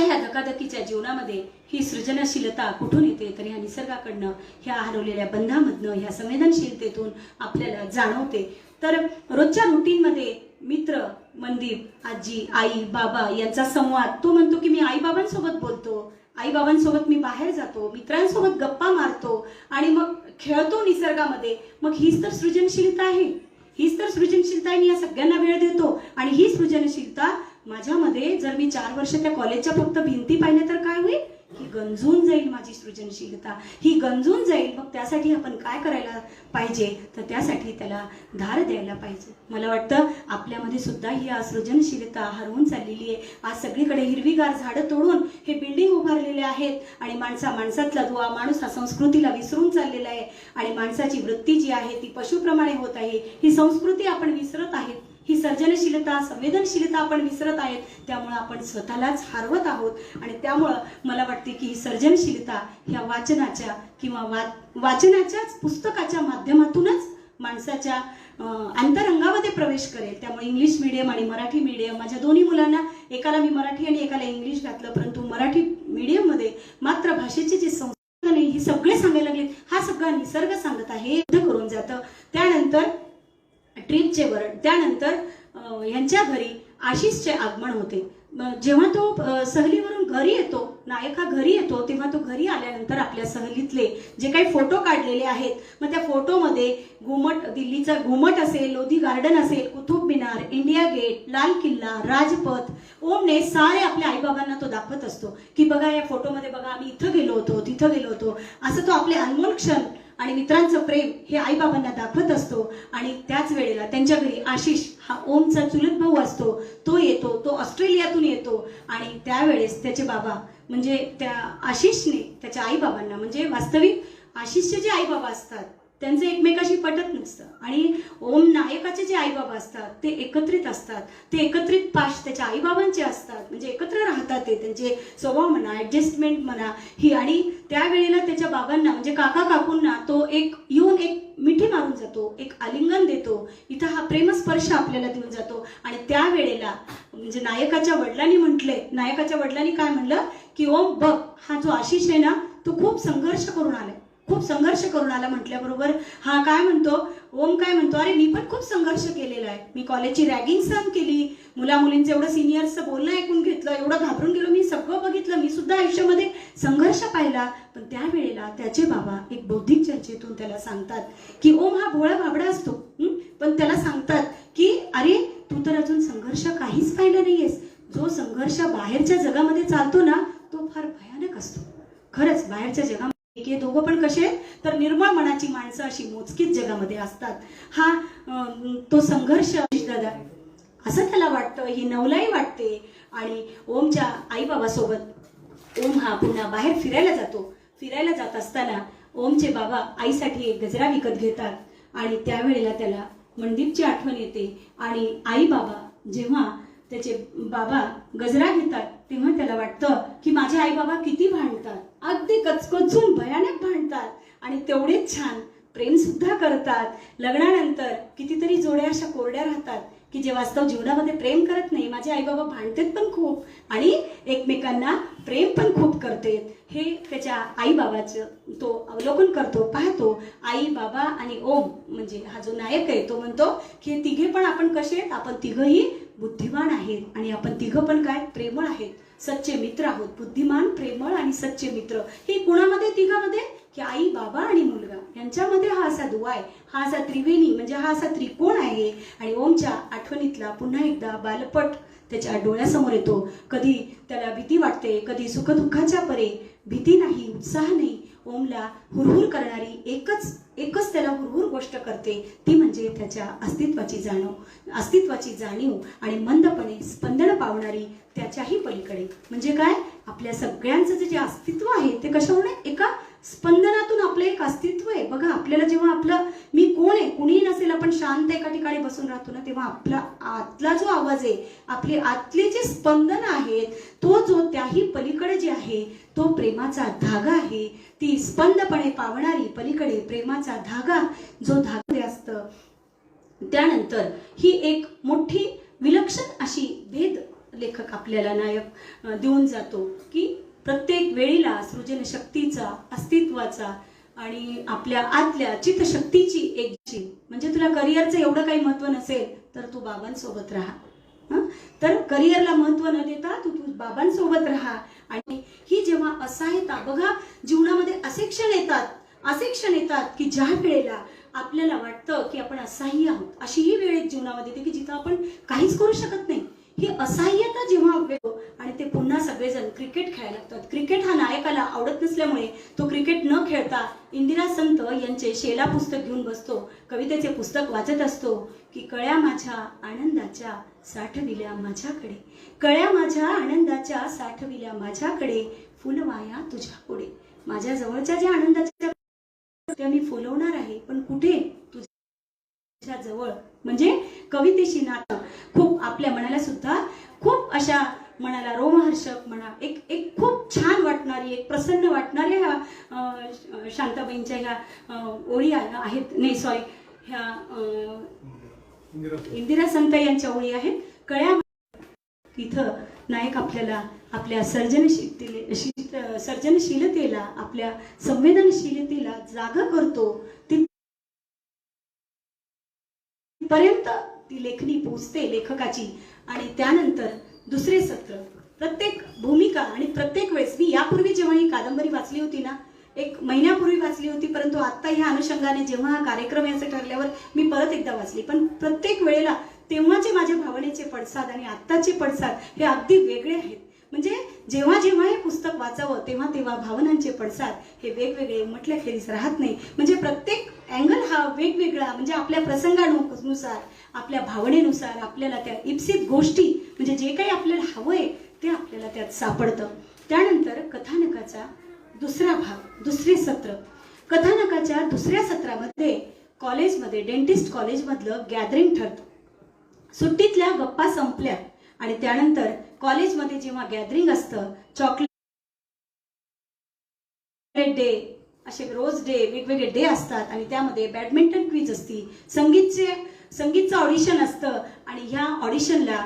ह्या धकाधकीच्या जीवनामध्ये ही सृजनशीलता कुठून येते? तर ह्या निसर्गाकडनं, ह्या हरवलेल्या बंधामधनं, ह्या संवेदनशीलतेतून आपल्याला जाणवते. तर रोजच्या रुटीनमध्ये मित्र, मंदिर, आजी, आई, बाबा यांचा संवाद, तो म्हणतो की मी आई बाबांसोबत बोलतो, आई बाबांसोबत मी बाहेर जातो, मित्रांसोबत गप्पा मारतो आणि मग खेळतो निसर्गामध्ये. मग हीच तर सृजनशीलता आहे, हीच तर सृजनशीलता आहे. मी या सगळ्यांना वेळ देतो आणि ही सृजनशीलता माझ्यामध्ये जर मी 4 वर्ष त्या कॉलेजच्या फक्त भिंती पाहिल्या तर काय होईल? ही गंजून जाईल माझी सृजनशीलता, ही गंजून जाईल. मग त्यासाठी आपण काय करायला पाहिजे? तर त्यासाठी त्याला धार द्यायला पाहिजे. मला वाटतं आपल्यामध्ये सुद्धा ही सृजनशीलता हरवून चाललेली आहे. आज सगळीकडे हिरवीगार झाडं तोडून हे बिल्डिंग उभारलेले आहेत आणि माणसातला दुवा, माणूस हा संस्कृतीला विसरून चाललेला आहे आणि माणसाची वृत्ती जी आहे ती पशुप्रमाणे होत आहे. ही संस्कृती आपण विसरत आहेत, ही सर्जनशीलता, संवेदनशीलता आपण विसरत आहेत. त्यामुळे आपण स्वतःलाच हरवत आहोत आणि त्यामुळं मला वाटते की ही सर्जनशीलता ह्या वाचनाच्या किंवा वाचनाच्याच पुस्तकाच्या माध्यमातूनच माणसाच्या अंतरंगामध्ये प्रवेश करेल. त्यामुळे इंग्लिश मीडियम आणि मराठी मीडियम, माझ्या दोन्ही मुलांना, एकाला मी मराठी आणि एकाला इंग्लिश घातलं, परंतु मराठी मीडियममध्ये मातृभाषेचे जे संस्कार नाही हे सगळे सांगायला लागले. हा सगळा निसर्ग सांगत आहे, युद्ध करून जातं. त्यानंतर ट्रीपचे वर्णन, त्यानंतर यांच्या घरी आशिषचे आगमन होते. जेव्हा तो सहलीवरून घरी येतो, नायक हा घरी येतो, तेव्हा तो घरी आल्यानंतर आपल्या सहलीतले जे काही फोटो काढलेले आहेत, मग त्या फोटोमध्ये घुमट, दिल्लीचा घुमट असेल, लोधी गार्डन असेल, कुतुब मिनार, इंडिया गेट, लाल किल्ला, राजपथ, ओमने सारे आपल्या आईबाबांना तो दाखवत असतो की बघा या फोटोमध्ये बघा आम्ही इथं गेलो होतो, तिथं गेलो होतो. असं तो आपले अनमोल क्षण आणि मित्रांचं प्रेम हे आईबाबांना दाखवत असतो. आणि त्याच वेळेला त्यांच्या घरी आशिष हा ओमचा चुलत भाऊ असतो, तो येतो, तो ऑस्ट्रेलियातून येतो. आणि त्यावेळेस त्याचे बाबा म्हणजे त्या आशिषने त्याच्या आईबाबांना, म्हणजे वास्तविक आशिषचे जे आईबाबा असतात त्यांचं एकमेकाशी पटत नसतं आणि ओम नायकाचे जे आईबाबा असतात ते एकत्रित असतात, ते एकत्रित पाश त्याच्या आईबाबांचे असतात, म्हणजे एकत्र राहतात. ते त्यांचे स्वभाव म्हणा, ऍडजस्टमेंट म्हणा ही. आणि त्यावेळेला त्याच्या बाबांना म्हणजे काका काकूंना तो एक येऊन एक मिठी मारून जातो, एक आलिंगन देतो. इथं हा प्रेमस्पर्श आपल्याला देऊन जातो. आणि त्यावेळेला म्हणजे नायकाच्या वडिलांनी काय म्हणलं की ओम बघ, हा जो आशिष आहे ना तो खूप संघर्ष करून आला म्हटल्याबरोबर हा काय म्हणतो, ओम काय म्हणतो, अरे मी पण खूप संघर्ष केलेला आहे, मी कॉलेजची रॅगिंग सहन केली, मुला मुलींचं एवढं सिनियर्सचं बोलणं ऐकून घेतलं, एवढं घाबरून गेलो, मी सगळं बघितलं, मी सुद्धा आयुष्यामध्ये संघर्ष पाहिला. पण त्यावेळेला त्याचे बाबा एक बौद्धिक चर्चेतून त्याला सांगतात की ओम हा भोळा भाबडा असतो, पण त्याला सांगतात की अरे तू तर अजून संघर्ष काहीच पाहिला नाहीयेस. जो संघर्ष बाहेरच्या जगामध्ये चालतो ना तो फार भयानक असतो. खरंच बाहेरच्या जगामध्ये हे दोघं पण कसे आहेत तर निर्मळ मनाची माणसं अशी मोजकीच जगामध्ये असतात. हा तो संघर्ष दादा असं त्याला वाटतं, ही नवलाई वाटते. आणि ओमच्या आईबाबासोबत ओम हा पुन्हा बाहेर फिरायला जात असताना ओमचे बाबा आईसाठी एक गजरा विकत घेतात. आणि त्यावेळेला त्याला मनदीपची आठवण येते. आणि आई बाबा जेव्हा त्याचे बाबा गजरा घेतात तेव्हा त्याला वाटतं की माझे आई बाबा किती भांडतात, अगदी कचकचून भयानक भांडतात आणि तेवढेच छान प्रेम सुद्धा करतात. लग्नानंतर कितीतरी जोड्या अशा कोरड्या राहतात की जे वास्तव जीवनामध्ये प्रेम करत नाही. माझे आई बाबा भांडतात पण खूप आणि एकमेकांना प्रेम पण खूप करतात. हे त्याच्या आई बाबाचं तो अवलोकन करतो, पाहतो. आई बाबा आणि ओम म्हणजे हा जो नायक आहे तो म्हणतो की तिघे पण आपण कसे आहेत, आपण तिघही बुद्धिमान आहेत आणि आपण तिघं पण काय प्रेमळ आहेत, सच्चे मित्र आहोत. बुद्धिमान, प्रेमळ आणि सच्चे मित्र हे कुणामध्ये, तिघामध्ये की आई बाबा आणि मुलगा यांच्यामध्ये हा असा दुवा आहे, हा असा त्रिवेणी म्हणजे हा असा त्रिकोण आहे. आणि ओमच्या आठवणीतला पुन्हा एकदा बालपट त्याच्या डोळ्यासमोर येतो. कधी त्याला भीती वाटते, कधी सुखदुःखाच्या परे भीती नाही, उत्साह नाही. ओमला हुरहुर करणारी एकच त्याला हुरहुर गोष्ट करते, ती म्हणजे त्याच्या अस्तित्वाची जाणीव आणि मंदपणे स्पंदन पावणारी त्याच्याही पलीकडे म्हणजे काय, आपल्या सगळ्यांचं जे अस्तित्व आहे ते कशामुळे एका स्पंदनातून आपलं एक अस्तित्व आहे. बघा आपल्याला जेव्हा आपलं मी कोण आहे कुणीही नसेल, आपण शांत एका ठिकाणी बसून राहतो ना, तेव्हा आपला आतला जो आवाज आहे, आपले आतले जे स्पंदन आहेत, तो जो त्याही पलीकडे जे आहे तो प्रेमाचा धागा आहे. ती स्पंदपणे पावणारी पलीकडे प्रेमाचा धागा जो धागा असतं. त्यानंतर ही एक मोठी विलक्षण अशी भेद लेखक आपल्याला नायक देऊन जातो की प्रत्येक वेळीला सृजन शक्तीचा, अस्तित्वाचा आणि आपल्या आतल्या चित्तशक्तीची एक म्हणजे तुला करिअरचं एवढं काही महत्व नसेल तर तू बाबांसोबत राहा. तर करिअरला महत्व न देता तू बाबांसोबत राहा. आणि ही जेव्हा असहायता, बघा जीवनामध्ये असे क्षण येतात की ज्या वेळेला आपल्याला वाटतं की आपण असहाय्य आहोत. अशी ही वेळ एक जीवनामध्ये येते की जिथं आपण काहीच करू शकत नाही. ही असहाय्यता जेव्हा येतो आणि ते पुन्हा सगळेजण क्रिकेट खेळायला लागतात. क्रिकेट हा नायकाला आवडत नसल्यामुळे तो क्रिकेट न खेळता इंदिरा संत यांचे शेला पुस्तक घेऊन बसतो, कवितेचे पुस्तक वाचत असतो की कळ्या माझ्या आनंदाच्या साठविल्या माझ्याकडे, कळ्या माझ्या आनंदाच्या साठविल्या माझ्याकडे, फुलवाया तुझ्या पुढे. माझ्या जवळच्या ज्या आनंदाच्या त्या मी फुलवणार आहे, पण कुठे, तुझ्या जवळ. म्हणजे कवितेशी नातं. मनाला रोमहर्षक म्हणा, एक एक खूप छान वाटणारी, एक प्रसन्न वाटणाऱ्या ह्या शांताबाईंच्या ह्या ओळी आहेत. नाही सॉरी, ह्या इंदिरा संत यांच्या ओळी आहेत. कळ्या इथं नायक आपल्याला आपल्या सर्जनशीलतेला, आपल्या संवेदनशीलतेला जागा करतो. तिथपर्यंत ती लेखणी पोचते लेखकाची. आणि त्यानंतर दुसरे सत्र, प्रत्येक भूमिका आणि प्रत्येक वेळेस, मी यापूर्वी जेव्हा ही कादंबरी वाचली होती ना, 1 महिन्यापूर्वी वाचली होती, परंतु आत्ता ह्या अनुषंगाने जेव्हा हा कार्यक्रम याचा ठरल्यावर मी परत एकदा वाचली. पण प्रत्येक वेळेला तेव्हाचे माझ्या भावनेचे पडसाद आणि आत्ताचे पडसाद हे अगदी वेगळे आहेत. म्हणजे जेव्हा जेव्हा हे पुस्तक वाचावं तेव्हा तेव्हा भावनांचे पडसाद हे वेगवेगळे म्हटल्याखेरीज राहत नाही. म्हणजे प्रत्येक अँगल हा वेगवेगळा, म्हणजे आपल्या प्रसंगानुसार, आपल्या भावनेनुसार आपल्याला त्या इप्सित गोष्टी, म्हणजे जे काही आपल्याला हवंय ते आपल्याला त्यात सापडतं. त्यानंतर कथानकाचा दुसरा भाग, दुसरे सत्र. कथानकाच्या दुसऱ्या सत्रामध्ये कॉलेजमध्ये, डेंटिस्ट कॉलेजमधलं गॅदरिंग ठरतं. सुट्टीतल्या गप्पा संपल्या आणि त्यानंतर कॉलेजमध्ये जेव्हा गॅदरिंग असतं, चॉकलेट डे, असे रोज डे, वेगवेगळे डे असतात आणि त्यामध्ये बॅडमिंटन क्विज असती, संगीतचं ऑडिशन असतं. आणि ह्या ऑडिशनला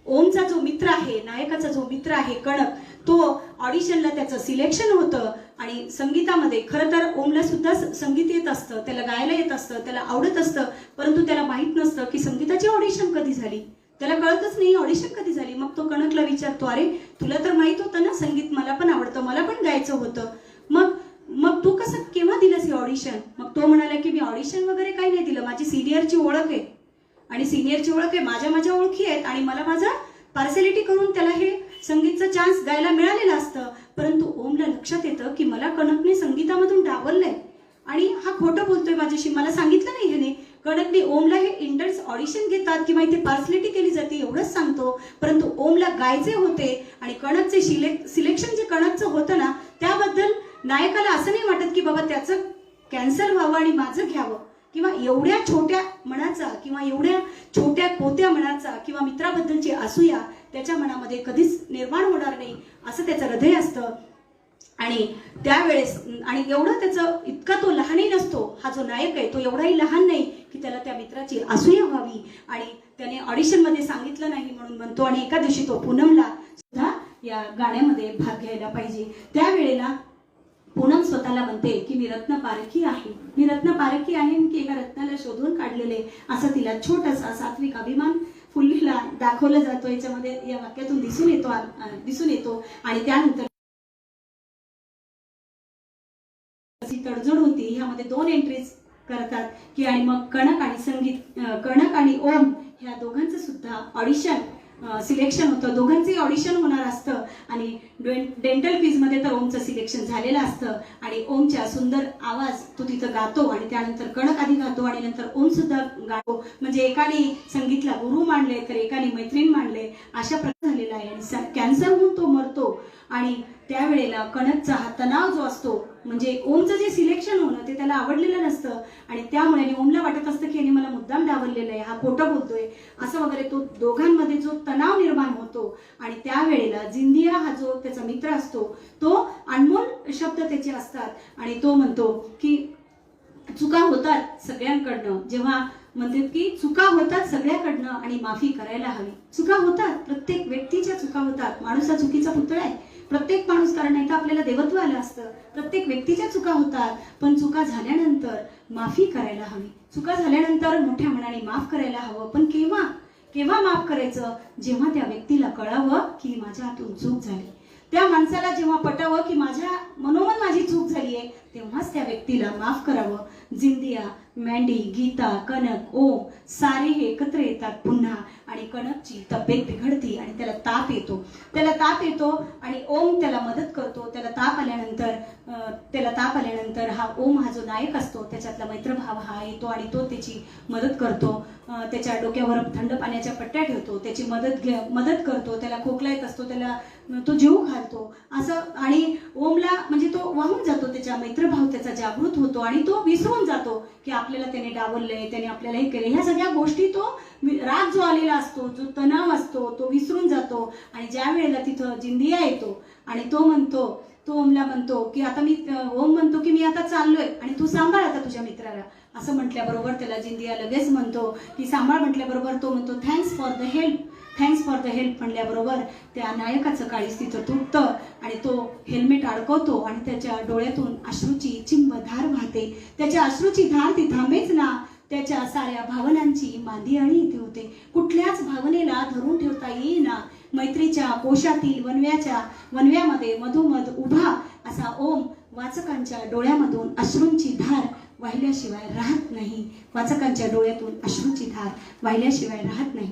ओमचा जो मित्र आहे, नायकाचा जो मित्र आहे कणक, तो ऑडिशनला त्याचं सिलेक्शन होतं. आणि संगीतामध्ये खरं तर ओमला सुद्धा संगीत येत असतं, त्याला गायला येत असतं, त्याला आवडत असतं, परंतु त्याला माहीत नसतं की संगीताची ऑडिशन कधी झाली. त्याला कळतच नाही ऑडिशन कधी झाली. मग तो कणकला विचारतो, अरे तुला तर माहित होतं ना संगीत, मला पण आवडतं, मला पण गायचं होतं, मग तू कसं केव्हा दिलंस हे ऑडिशन? मग तो म्हणाला की मी ऑडिशन वगैरे काही नाही दिलं, माझी सिनियरची ओळख आहे आणि सिनियरची ओळख आहे, माझ्या ओळखी आहेत आणि मला माझा पार्सॅलिटी करून त्याला हे संगीतचा चान्स गायला मिळालेला असतं. परंतु ओमला लक्षात येतं की मला कणकने संगीतामधून डावललंय आणि हा खोटं बोलतोय माझ्याशी, मला सांगितलं नाही ह्याने. कणकने ओमला हे इंटर्न्स ऑडिशन घेतात किंवा इथे पार्सॅलिटी केली जाते एवढंच सांगतो, परंतु ओमला गायचे होते. आणि कणकचे सिलेक्शन जे कणकचं होतं ना, त्याबद्दल नायकाला असं नाही वाटत की बाबा त्याचं कॅन्सल व्हावं आणि माझं घ्यावं, किंवा एवढ्या छोट्या मनाचा किंवा एवढ्या छोट्या कोत्या मनाचा किंवा मित्राबद्दलची असूया त्याच्या मनामध्ये कधीच निर्माण होणार नाही, असं त्याचं हृदय असतं. आणि त्यावेळेस, आणि एवढं त्याचं, इतका तो लहानही नसतो, हा जो नायक आहे तो एवढाही लहान नाही की त्याला त्या मित्राची असूया व्हावी. आणि त्याने ऑडिशनमध्ये सांगितलं नाही म्हणून म्हणतो. आणि एका दिवशी तो पूनमला सुद्धा या गाण्यामध्ये भाग घ्यायला पाहिजे. त्यावेळेला पूनम स्वतःला म्हणते की मी रत्न पारखी आहे, मी रत्न पारखी आहे, की एका रत्नाला शोधून काढलेले, असं तिला छोटासा सात्विक अभिमान फुललेला दाखवला जातो. याच्यामध्ये या वाक्यातून दिसून येतो. आणि त्यानंतर तडजोड होती, ह्यामध्ये 2 एंट्रीज करतात की, आणि मग कणक आणि ओम ह्या दोघांचं सुद्धा ऑडिशन सिलेक्शन होतं, दोघांचंही ऑडिशन होणार असतं. आणि डेंटल क्विजमध्ये तर ओमचं सिलेक्शन झालेलं असतं. आणि ओमच्या सुंदर आवाज तो तिथं गातो आणि त्यानंतर कणक आधी गातो आणि नंतर ओम सुद्धा गातो. म्हणजे एकाने संगीतला गुरु मानले तर एकाने मैत्रीण मानले, अशा प्रकार झालेला आहे. आणि कॅन्सर होऊन तो मरतो. आणि त्यावेळेला कणकचा हा तणाव जो असतो, म्हणजे ओमचं जे सिलेक्शन होणं ते त्याला आवडलेलं नसतं आणि त्यामुळे ओमला वाटत असतं की याने मला मुद्दाम डावललेलं आहे, हा खोटं बोलतोय, असं वगैरे तो दोघांमध्ये जो तणाव निर्माण होतो. आणि त्यावेळेला जिंदिया हा जो त्याचा मित्र असतो, तो अनमोल शब्द त्याचे असतात आणि तो म्हणतो की चुका होतात सगळ्यांकडनं, जेव्हा म्हणतात की चुका होतात सगळ्याकडनं आणि माफी करायला हवी. चुका होतात, प्रत्येक व्यक्तीच्या चुका होतात. माणूस हा चुकीचा पुतळा आहे, प्रत्येक माणूस, कारण नाही तर आपल्याला देवत्व आलं असतं. प्रत्येक व्यक्तीच्या चुका होतात, पण चुका झाल्यानंतर माफी करायला हवी. चुका झाल्यानंतर मोठ्या मनाने माफ करायला हवं. पण केव्हा माफ करायचं? जेव्हा त्या व्यक्तीला कळावं की माझ्या हातून चूक झाली, त्या माणसाला जेव्हा पटावं की मनोमन माझी चूक झाली आहे, तेव्हाच त्या व्यक्तीला माफ करावं. जिंदिया, मँडी, गीता, कणक, ओम सारे हे एकत्र येतात पुन्हा. आणि कणकची तब्येत बिघडती आणि त्याला ताप येतो आणि ओम त्याला मदत करतो. त्याला ताप आल्यानंतर हा ओम हा जो नायक असतो त्याच्यातला मैत्रभाव हा येतो आणि तो त्याची मदत करतो. त्याच्या डोक्यावर थंड पाण्याच्या पट्ट्या ठेवतो, त्याची मदत करतो. त्याला खोकला येत असतो, त्याला तो जीव घालतो असं. आणि ओमला म्हणजे तो वाहून जातो, त्याचा मैत्रभाव त्याचा जागृत होतो आणि तो विसरून विसरून जातो की आपल्याला त्याने डावललंय, त्याने आपल्याला हे केलं. ह्या सगळ्या गोष्टी तो राग जो आलेला असतो, जो तणाव असतो, तो विसरून जातो. आणि ज्या वेळेला तिथं जिंदिया येतो आणि तो ओमला म्हणतो की आता ओम म्हणतो की मी आता चाललोय आणि तू सांभाळ आता तुझ्या मित्राला, असं म्हटल्याबरोबर त्याला जिंदिया लगेच म्हणतो की सांभाळ. म्हटल्याबरोबर तो म्हणतो थँक्स फॉर द हेल्प म्हणल्याबरोबर त्या नायकाचं काळीज तिथं तुटतं आणि तो हेल्मेट अडकवतो आणि त्याच्या डोळ्यातून अश्रूची चिंबधार वाहते. त्याच्या अश्रूची धार ती थांबेच ना, त्याच्या साऱ्या भावनांची मांदियाळी इथे होते. कुठल्याच भावनेला धरून ठेवता येईना. मैत्रीच्या कोशातील वनव्यामध्ये मधोमध उभा असा ओम वाचकांच्या डोळ्यामधून अश्रूंची धार वाहिल्याशिवाय राहत नाही. वाचकांच्या डोळ्यातून अश्रूची धार वाहिल्याशिवाय राहत नाही.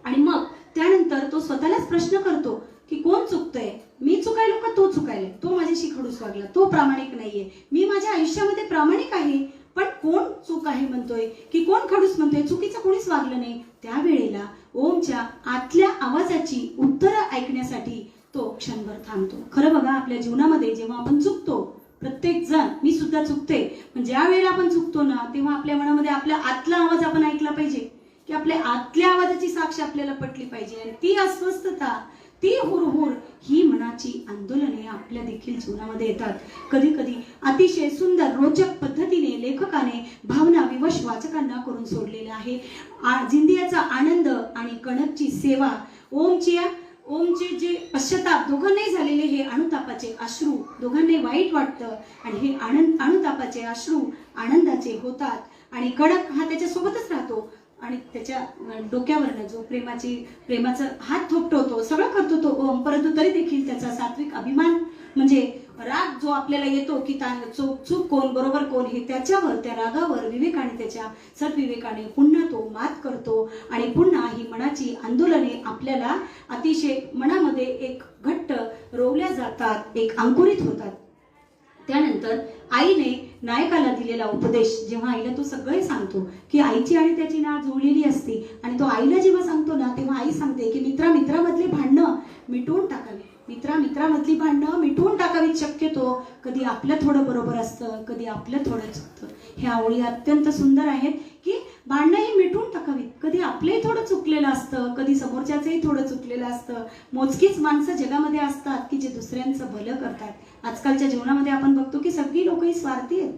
आणि मग त्यानंतर तो स्वतःलाच प्रश्न करतो की कोण चुकतंय, मी चुकायलो का तो चुकायला? तो माझ्याशी खडूस वागला, तो प्रामाणिक नाहीये. मी माझ्या आयुष्यामध्ये प्रामाणिक आहे, पण कोण चूक आहे म्हणतोय की कोण खडूस म्हणतोय? चुकीचं कोणीच वागलं नाही. त्यावेळेला ओमच्या आतल्या आवाजाची उत्तरं ऐकण्यासाठी तो क्षणभर थांबतो. खरं बघा, आपल्या जीवनामध्ये जेव्हा आपण चुकतो, प्रत्येक जण, मी सुद्धा चुकते, पण ज्या वेळेला आपण चुकतो ना, तेव्हा आपल्या मनामध्ये आपला आतला आवाज आपण ऐकला पाहिजे की आपल्या आतल्या आवाजाची साक्ष आपल्याला पटली पाहिजे. आणि ती अस्वस्थता, ती हुरहुर, ही मनाची आंदोलने आपल्या देखील जीवनामध्ये येतात. कधी कधी अतिशय सुंदर रोचक पद्धतीने लेखकाने भावना विवश वाचकांना करून सोडलेले आहे. जिंदियाचा आनंद आणि कणकची सेवा, ओमचे जे पश्चाताप, दोघांनाही झालेले हे अनुतापाचे अश्रू, दोघांनाही वाईट वाटतं आणि हे अनुतापाचे अश्रू आनंदाचे होतात. आणि कणक हा त्याच्या सोबतच राहतो आणि त्याच्या डोक्यावरनं जो प्रेमाचा हात थोपटवतो, सगळं करतो तो ओम. परंतु तरी देखील त्याचा सात्विक अभिमान, म्हणजे राग जो आपल्याला येतो की चूक कोण बरोबर कोण, हे त्याच्यावर, त्या रागावर विवेकाने, त्याच्या सद्विवेकाने पुन्हा तो मात करतो. आणि पुन्हा ही मनाची आंदोलने आपल्याला अतिशय मनामध्ये एक घट्ट रोवल्या जातात, एक अंकुरित होतात. त्यानंतर आईने नायकाला दिलेला उपदेश, जेव्हा आईला तो सगळे सांगतो की आईची आणि त्याची नाळ जुळलेली असते, आणि तो आईला जेव्हा सांगतो ना, तेव्हा आई सांगते की मित्रामधली भांडणं मिटवून टाकावी, मित्रामधली भांडणं मिटवून टाकावीत. शक्यतो कधी आपलं थोडं बरोबर असतं, कधी आपलं थोडं चुकतं. ह्या ओळी अत्यंत सुंदर आहेत की भांडणं ही मिटवून टाकावीत. कधी आपलंही थोडं चुकलेलं असतं, कधी समोरच्याचंही थोडं चुकलेलं असतं. मोजकीच माणसं जगामध्ये असतात की जे दुसऱ्यांचं भलं करतात. आजकालच्या जीवनामध्ये आपण बघतो की सगळी लोक ही स्वार्थी आहेत,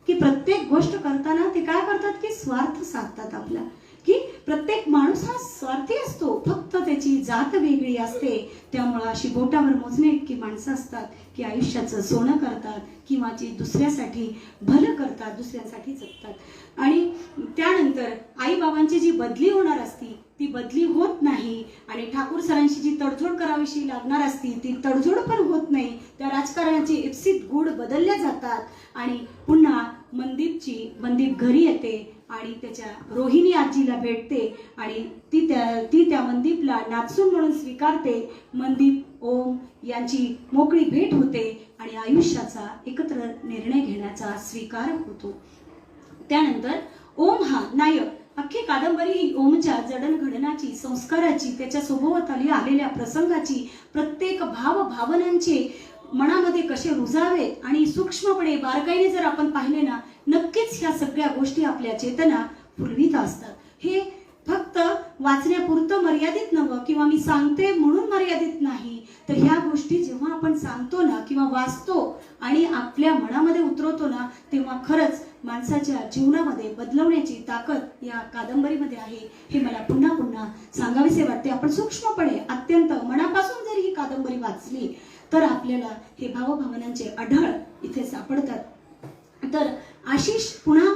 की प्रत्येक गोष्ट करताना ते काय करतात की स्वार्थ साधतात आपला, की प्रत्येक माणूस हा स्वार्थी असतो, फक्त त्याची जात वेगळी असते. त्यामुळे अशी बोटावर मोजणे इतकी माणसं असतात की आयुष्याचं सोनं करतात किंवा जी दुसऱ्यासाठी भलं करतात, दुसऱ्यांसाठी जगतात. आणि त्यानंतर आईबाबांची जी बदली होणार असती ती बदली होत नाही. आणि ठाकूर सरांशी जी तडजोड करावीशी लागणार असती ती तडजोड पण होत नाही. त्या राजकारणाचे इप्सित गूढ बदलल्या जातात. आणि पुन्हा मनदीप घरी येते आणि त्याच्या रोहिणी आजीला भेटते आणि ती त्या मनदीपला नाचून म्हणून स्वीकारते. मनदीप ओम यांची मोकळी भेट होते आणि आयुष्याचा एकत्र निर्णय घेण्याचा स्वीकार होतो. त्यानंतर ओम हा नायक, अख्खी कादंबरी ही ओमच्या जडणघडणाची, संस्काराची, त्याच्या सभोवताली आलेल्या प्रसंगाची, प्रत्येक भावनांचे मनामध्ये कसे रुजावेत आणि सूक्ष्मपणे बारकाईने जर आपण पाहिले ना, नक्कीच ह्या सगळ्या गोष्टी आपल्या चेतना फुलवीत असतात. हे फक्त वाचण्यापुरतं मर्यादित नव्हतं किंवा मी सांगते म्हणून मर्यादित नाही, तर ह्या गोष्टी जेव्हा आपण सांगतो ना किंवा वाचतो आणि आपल्या मनामध्ये उतरवतो ना, तेव्हा खरंच माणसाच्या जीवनामध्ये बदलवण्याची ताकद या कादंबरीमध्ये आहे. हे मला पुन्हा पुन्हा सांगावेसे वाटते. आपण सूक्ष्मपणे, अत्यंत मनापासून जर ही कादंबरी वाचली तर आपल्याला हे भावभावनांचे अढळ इथे सापडतात. तर आशिष पुन्हा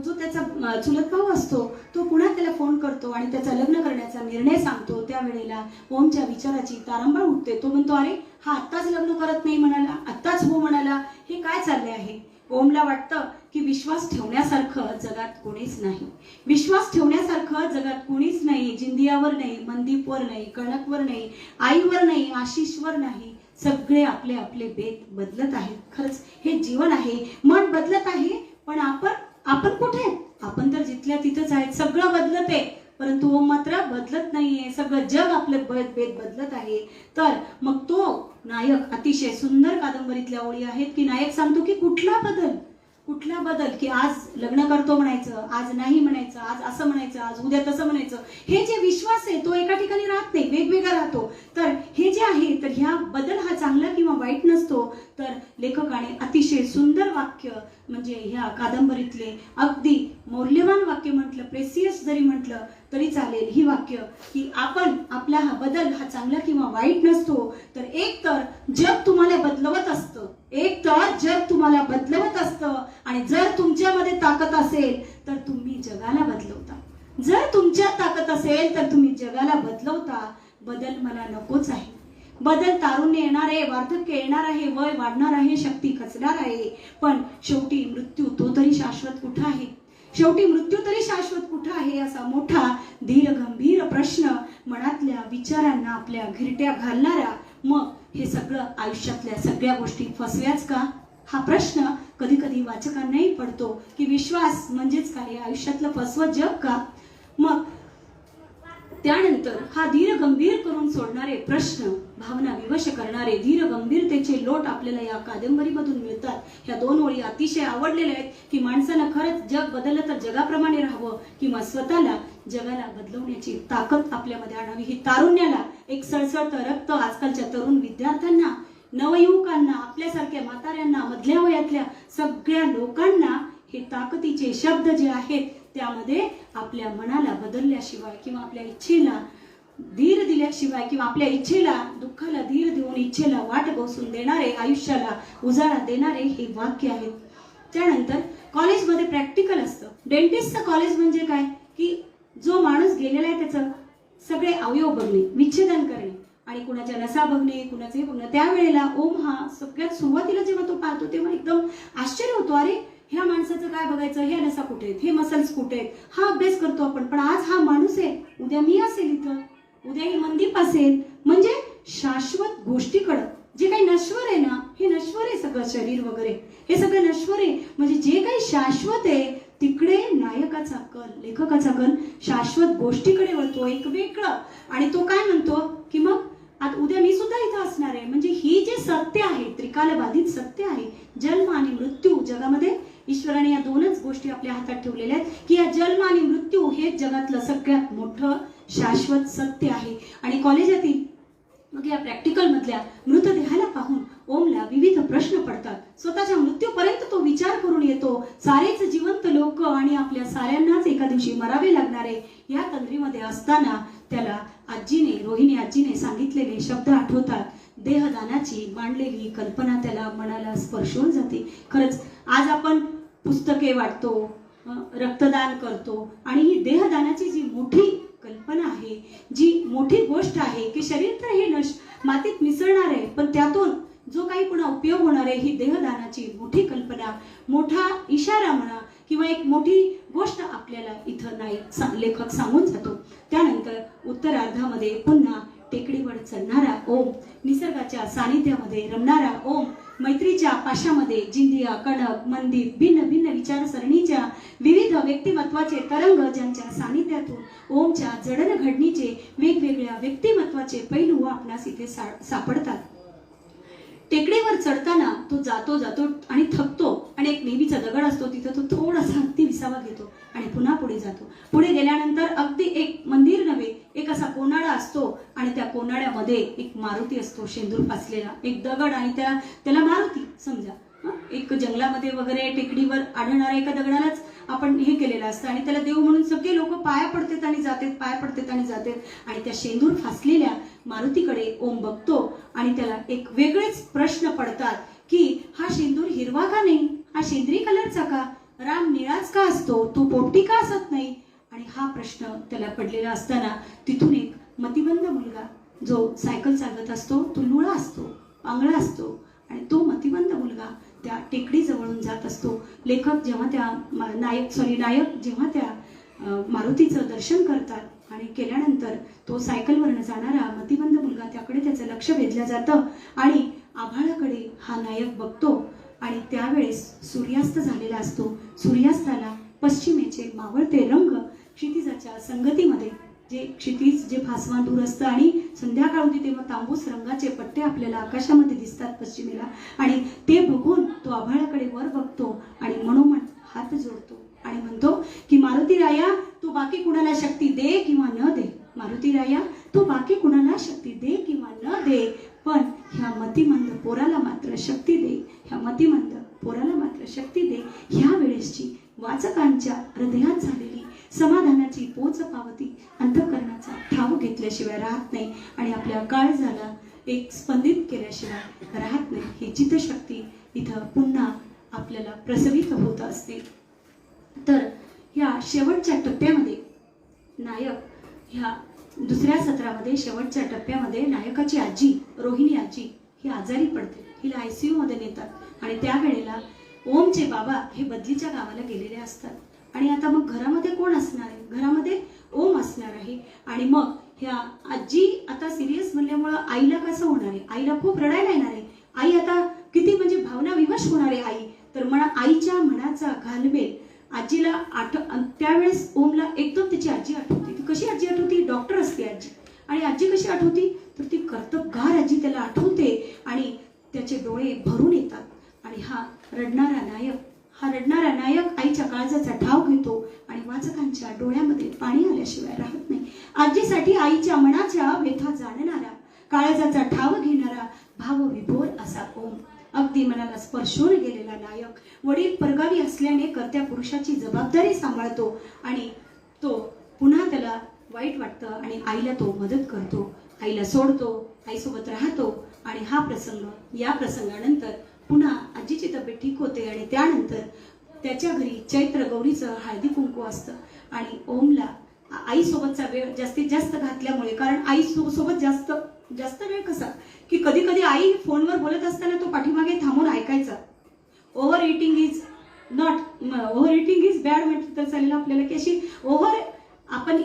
जो त्याचा चुलत भाऊ असतो तो पुन्हा त्याला फोन करतो आणि त्याचा लग्न करण्याचा निर्णय सांगतो. त्यावेळेला ओमच्या विचाराची तारंबळ उठते. तो म्हणतो, अरे हा आत्ताच लग्न करत नाही म्हणाला, आत्ताच हो म्हणाला, हे काय चालले आहे? ओमला वाटतं की विश्वास ठेवण्यासारखं जगात कोणीच नाही, विश्वास ठेवण्यासारखं जगात कोणीच नाही. जिंदियावर नाही, मनदीपवर नाही, कणकवर नाही, आईवर नाही, आशिषवर नाही. सगळे आपले आपले बेत बदलत आहेत. खरंच हे जीवन आहे. मन बदलत आहे, पण आपण कुठे? आपण तर जिथल्या तिथंच आहेत. सगळं बदलत आहे, परंतु ओम मात्र बदलत नाहीये. सगळं जग आपले बेत बदलत आहे. तर मग तो नायक, अतिशय सुंदर कादंबरीतल्या ओळी आहेत की नायक सांगतो की कुठला बदल? कुठला बदल की आज लग्न करतो म्हणायचं, आज नाही म्हणायचं, आज असं म्हणायचं, आज उद्या तसं म्हणायचं, हे जे विश्वास आहे तो एका ठिकाणी राहत नाही, वेगवेगळा राहतो. तर हे जे आहे तर ह्या बदल हा चांगला किंवा वाईट नसतो. तर लेखकाने अतिशय सुंदर वाक्य म्हणजे ह्या कादंबरीतले अगदी मौल्यवान वाक्य म्हटलं, प्रेसियस जरी म्हटलं तरी चालेल, ही वाक्य की आपण आपला हा बदल हा चांगला किंवा वाईट नसतो. तर एक तर जग तुम्हाला बदलवत असतं, एक तर जग तुम्हाला बदलवत असतं, आणि जर तुमच्यामध्ये ताकद असेल तर तुम्ही जगाला बदलवता. जर तुमच्यात ताकद असेल तर तुम्ही जगाला बदलवता. बदल मला नकोच आहे. बदल तारुण्य येणार आहे, वार्धक्य येणार आहे, वय वाढणार आहे, शक्ती खचणार आहे, पण शेवटी मृत्यू तो तरी शाश्वत कुठं आहे? शेवटी मृत्यू तरी शाश्वत कुठं आहे? असा मोठा धीर गंभीर प्रश्न मनातल्या विचारांना आपल्या घिरट्या घालणारा. मग हे सगळं आयुष्यातल्या सगळ्या गोष्टी फसव्याच का? हा प्रश्न कधी कधी वाचकांनाही पडतो की विश्वास म्हणजेच काय, आयुष्यातलं फसवं जग का? मग त्यानंतर हा धीर गंभीर करून सोडणारे प्रश्न, भावना विवश करणारे धीर गंभीरतेचे लोट आपल्याला या कादंबरीमधून मिळतात. ह्या दोन ओळी अतिशय आवडलेल्या आहेत की माणसानं खरंच जग बदललं तर जगाप्रमाणे राहावं किंवा स्वतःला जगाला बदलवण्याची ताकद आपल्यामध्ये आणावी. ही तारुण्याला एक सळसळतं रक्त आजकालच्या तरुण विद्यार्थ्यांना, नवयुवकांना, आपल्यासारख्या म्हाताऱ्यांना, मधल्या वयातल्या सगळ्या लोकांना हे ताकदीचे शब्द जे आहेत त्यामध्ये आपल्या मनाला बदलल्याशिवाय किंवा आपल्या इच्छेला धीर दिल्याशिवाय किंवा आपल्या इच्छेला, दुःखाला धीर देऊन इच्छेला वाट बसवून देणारे, आयुष्याला उजाळा देणारे हे वाक्य आहेत. त्यानंतर कॉलेजमध्ये प्रॅक्टिकल असतं. डेंटिस्टचं कॉलेज म्हणजे काय की जो माणूस गेलेला आहे त्याचं सगळे अवयव बघणे, विच्छेदन करणे आणि कुणाच्या नसा बघणे, कुणाचे बघणं. त्यावेळेला ओम हा सगळ्यात सुरुवातीला जेव्हा तो पाहतो तेव्हा एकदम आश्चर्य होतो, अरे ह्या माणसाचं काय बघायचं, ह्या नसा कुठे आहेत, हे मसल्स कुठे आहेत, हा अभ्यास करतो आपण, पण आज हा माणूस आहे, उद्या मी असेल इथं, उद्या ही मनदीप असेल. म्हणजे शाश्वत गोष्टीकडं, जे काही नश्वर आहे ना, हे नश्वर आहे सगळं, शरीर वगैरे हे सगळं नश्वर आहे. म्हणजे जे काही शाश्वत आहे तिकडे नायकाचा कल, लेखकाचा कल शाश्वत गोष्टीकडे वळतो, एक वेगळं. आणि तो काय म्हणतो की मग आता उद्या मी सुद्धा इथं असणार आहे. म्हणजे ही जे सत्य आहे, त्रिकालबाधित सत्य आहे, जन्म आणि मृत्यू. जगामध्ये ईश्वराने या दोनच गोष्टी आपल्या हातात ठेवलेल्या आहेत की या जन्म आणि मृत्यू हे जगातलं सगळ्यात मोठं शाश्वत सत्य आहे. आणि कॉलेजातील मग या प्रॅक्टिकल मधल्या मृतदेहाला पाहून ओमला विविध प्रश्न पडतात. स्वतःच्या मृत्यूपर्यंत तो विचार करून येतो. सारेच जिवंत लोक आणि आपल्या साऱ्यांनाच एका दिवशी मरावे लागणारे या तंद्रीमध्ये असताना त्याला आजीने, रोहिणी आजीने सांगितलेले शब्द आठवतात. देहदानाची मांडलेली कल्पना त्याला मनाला स्पर्शून जाते. खरंच आज आपण पुस्तके वाटतो, रक्तदान करतो आणि ही देहदानाची जी मोठी कल्पना आहे, जी मोठी गोष्ट आहे की शरीर तर हे मातीत मिसळणार आहे, पण त्यातून जो काही पुन्हा उपयोग होणार आहे, ही देहदानाची मोठी कल्पना, मोठा इशारा म्हणा किंवा एक मोठी गोष्ट आपल्याला इथं नाही लेखक सांगून जातो. त्यानंतर उत्तरार्धामध्ये पुन्हा टेकडीवर चढणारा ओम, निसर्गाच्या सानिध्यामध्ये रमणारा ओम, मैत्रीच्या पाशामध्ये जिंदिया, कणक, मंदीप, भिन्न भिन्न विचारसरणीच्या विविध व्यक्तिमत्वाचे तरंग ज्यांच्या सानिध्यातून ओमच्या जडणघडणीचे वेगवेगळ्या व्यक्तिमत्वाचे पैलू आपणास इथे सापडतात. टेकडीवर चढताना तो जातो आणि थकतो आणि एक नेहमीचा दगड असतो तिथं तो थोडासा अगदी विसावा घेतो आणि पुन्हा पुढे जातो. पुढे गेल्यानंतर अगदी एक मंदिर नव्हे, एक असा कोनाडा असतो आणि त्या कोनाड्यामध्ये एक मारुती असतो, शेंदूर फासलेला एक दगड, आणि त्याला मारुती समजा. एक जंगलामध्ये वगैरे टेकडीवर आढळणाऱ्या एका दगडालाच आपण हे केलेलं असतं आणि त्याला देव म्हणून सगळे लोक पाया पडतात आणि जातात, पाया पडतात आणि जातात. आणि त्या शेंदूर फासलेल्या मारुतीकडे ओम बघतो आणि त्याला एक वेगळेच प्रश्न पडतात की हा शेंदूर हिरवा का नाही, हा शेंद्री कलरचा का, राम निळाच का असतो, तो पोपटी का असत नाही. आणि हा प्रश्न त्याला पडलेला असताना तिथून एक मतिमंद मुलगा जो सायकल चालवत असतो, तो लुळा असतो, आंगळा असतो आणि तो मतिमंद मुलगा त्या टेकडी जवळून जात असतो. लेखक जेव्हा त्या नायक जेव्हा त्या मारुतीचं दर्शन करतात आणि केल्यानंतर तो सायकलवरनं जाणारा मतिमंद मुलगा त्याकडे त्याचं लक्ष वेधलं जातं आणि आभाळाकडे हा नायक बघतो आणि त्यावेळेस सूर्यास्त झालेला असतो. सूर्यास्ताला पश्चिमेचे मावळते रंग क्षितिजाच्या संगतीमध्ये, जे क्षितिज जे भासमान दूर असतं आणि संध्याकाळ होती तेव्हा तांबूस रंगाचे पट्टे आपल्याला आकाशामध्ये दिसतात पश्चिमेला, आणि ते बघून तो आभाळाकडे वर बघतो आणि मनोमन हात जोडतो आणि म्हणतो की मारुती राया तू बाकी कुणाला शक्ती दे किंवा न दे, मारुती राया तू बाकी कुणाला शक्ती दे किंवा न दे, पण ह्या मतिमंद पोराला मात्र शक्ती दे, ह्या मतिमंद पोराला मात्र शक्ती दे. ह्या वेळेसची वाचकांच्या हृदयात झालेली समाधानाची पोच पावती अंतःकरणाचा ठाव घेतल्याशिवाय राहत नाही आणि आपल्या काळजाला एक स्पंदित केल्याशिवाय राहत नाही. ही चित्तशक्ती इथं पुन्हा आपल्याला प्रसवित होत असते. तर ह्या शेवटच्या टप्प्यामध्ये नायक ह्या दुसऱ्या सत्रामध्ये शेवटच्या टप्प्यामध्ये नायकाची आजी रोहिणी आजी ही आजारी पडते. हिला ICU मध्ये नेतात आणि त्यावेळेला ओमचे बाबा हे बदलीच्या गावाला गेलेले असतात आणि आता मग घरामध्ये कोण असणार आहे? घरामध्ये ओम असणार आहे. आणि मग ह्या आजी आता सिरियस म्हणल्यामुळं आईला कसं होणार आहे? आईला खूप रडायला येणार आहे. आई आता किती म्हणजे भावना विवश होणार आहे आई. तर आईच्या मनाचा घालमेल आजीला त्यावेळेस ओमला एकदम त्याची आजी आठवते. ती कशी आजी आठवती? डॉक्टर असते आजी. आणि आजी कशी आठवती? तर ती कर्तबगार आजी त्याला आठवते आणि त्याचे डोळे भरून येतात आणि हा रडणारा नायक आईच्या काळजाचा ठाव घेतो आणि वाचकांच्या डोळ्यामध्ये पाणी आल्याशिवाय राहत नाही. आजीसाठी आईच्या मनाच्या व्यथा जाणणारा, काळजाचा ठाव घेणारा, भावविभोर असा ओम, अगदी मनाला स्पर्शून गेलेला नायक, वडील परगावी असल्याने कर्त्या पुरुषाची जबाबदारी सांभाळतो आणि तो पुन्हा त्याला वाईट वाटतं आणि आईला तो मदत करतो, आईला सोडतो, आईसोबत राहतो. आणि हा प्रसंग, या प्रसंगानंतर पुन्हा आजीची तब्येत ठीक होते आणि त्यानंतर त्याच्या घरी चैत्र गौरीचं हळदी कुंकू असतं आणि ओमला आईसोबतचा वेळ जास्तीत जास्त घातल्यामुळे, कारण आई सोबत जास्त वेळ कसा की कधी कधी आई फोनवर बोलत असताना तो पाठीमागे थांबून ऐकायचा. ओव्हर इटिंग इज बॅड म्हटलं तर चालेल आपल्याला, की अशी ओव्हर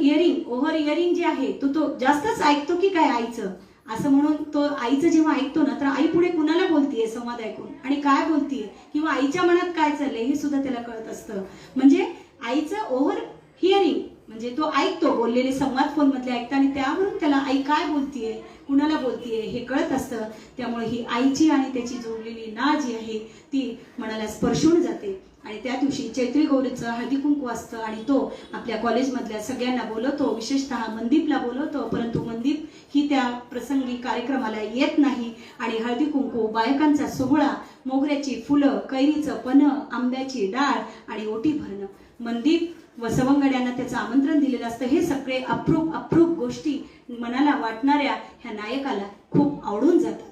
इयरिंग जे आहे तो जास्तच ऐकतो की काय आईचं, असं म्हणून तो आईचं जेव्हा ऐकतो ना तर आई पुढे कुणाला बोलतीये संवाद ऐकून आणि काय बोलतीये किंवा आईच्या मनात काय चाललंय हे सुद्धा त्याला कळत असतं. म्हणजे आईचं ओव्हर हिअरिंग म्हणजे तो ऐकतो, बोललेले संवाद फोन मधले ऐकतो आणि त्यावरून त्याला आई काय बोलतीये, कुणाला बोलतीये हे कळत असतं. त्यामुळे ही आईची आणि त्याची जोडलेली नाळ जी आहे ती मनाला स्पर्शून जाते. आणि त्या दिवशी चैत्री गौरीचं हळदी कुंकू असतं आणि तो आपल्या कॉलेजमधल्या सगळ्यांना बोलवतो, विशेषतः मनदीपला बोलवतो, परंतु मनदीप ही त्या प्रसंगी कार्यक्रमाला येत नाही. आणि हळदी कुंकू, बायकांचा सोहळा, मोगऱ्याची फुलं, कैरीचं पन्ह, आंब्याची डाळ आणि ओटी भरणं, मनदीप व सवंगड्यांना त्याचं आमंत्रण दिलेलं असतं. हे सगळे अप्रूप गोष्टी मनाला वाटणाऱ्या ह्या नायकाला खूप आवडून जातात.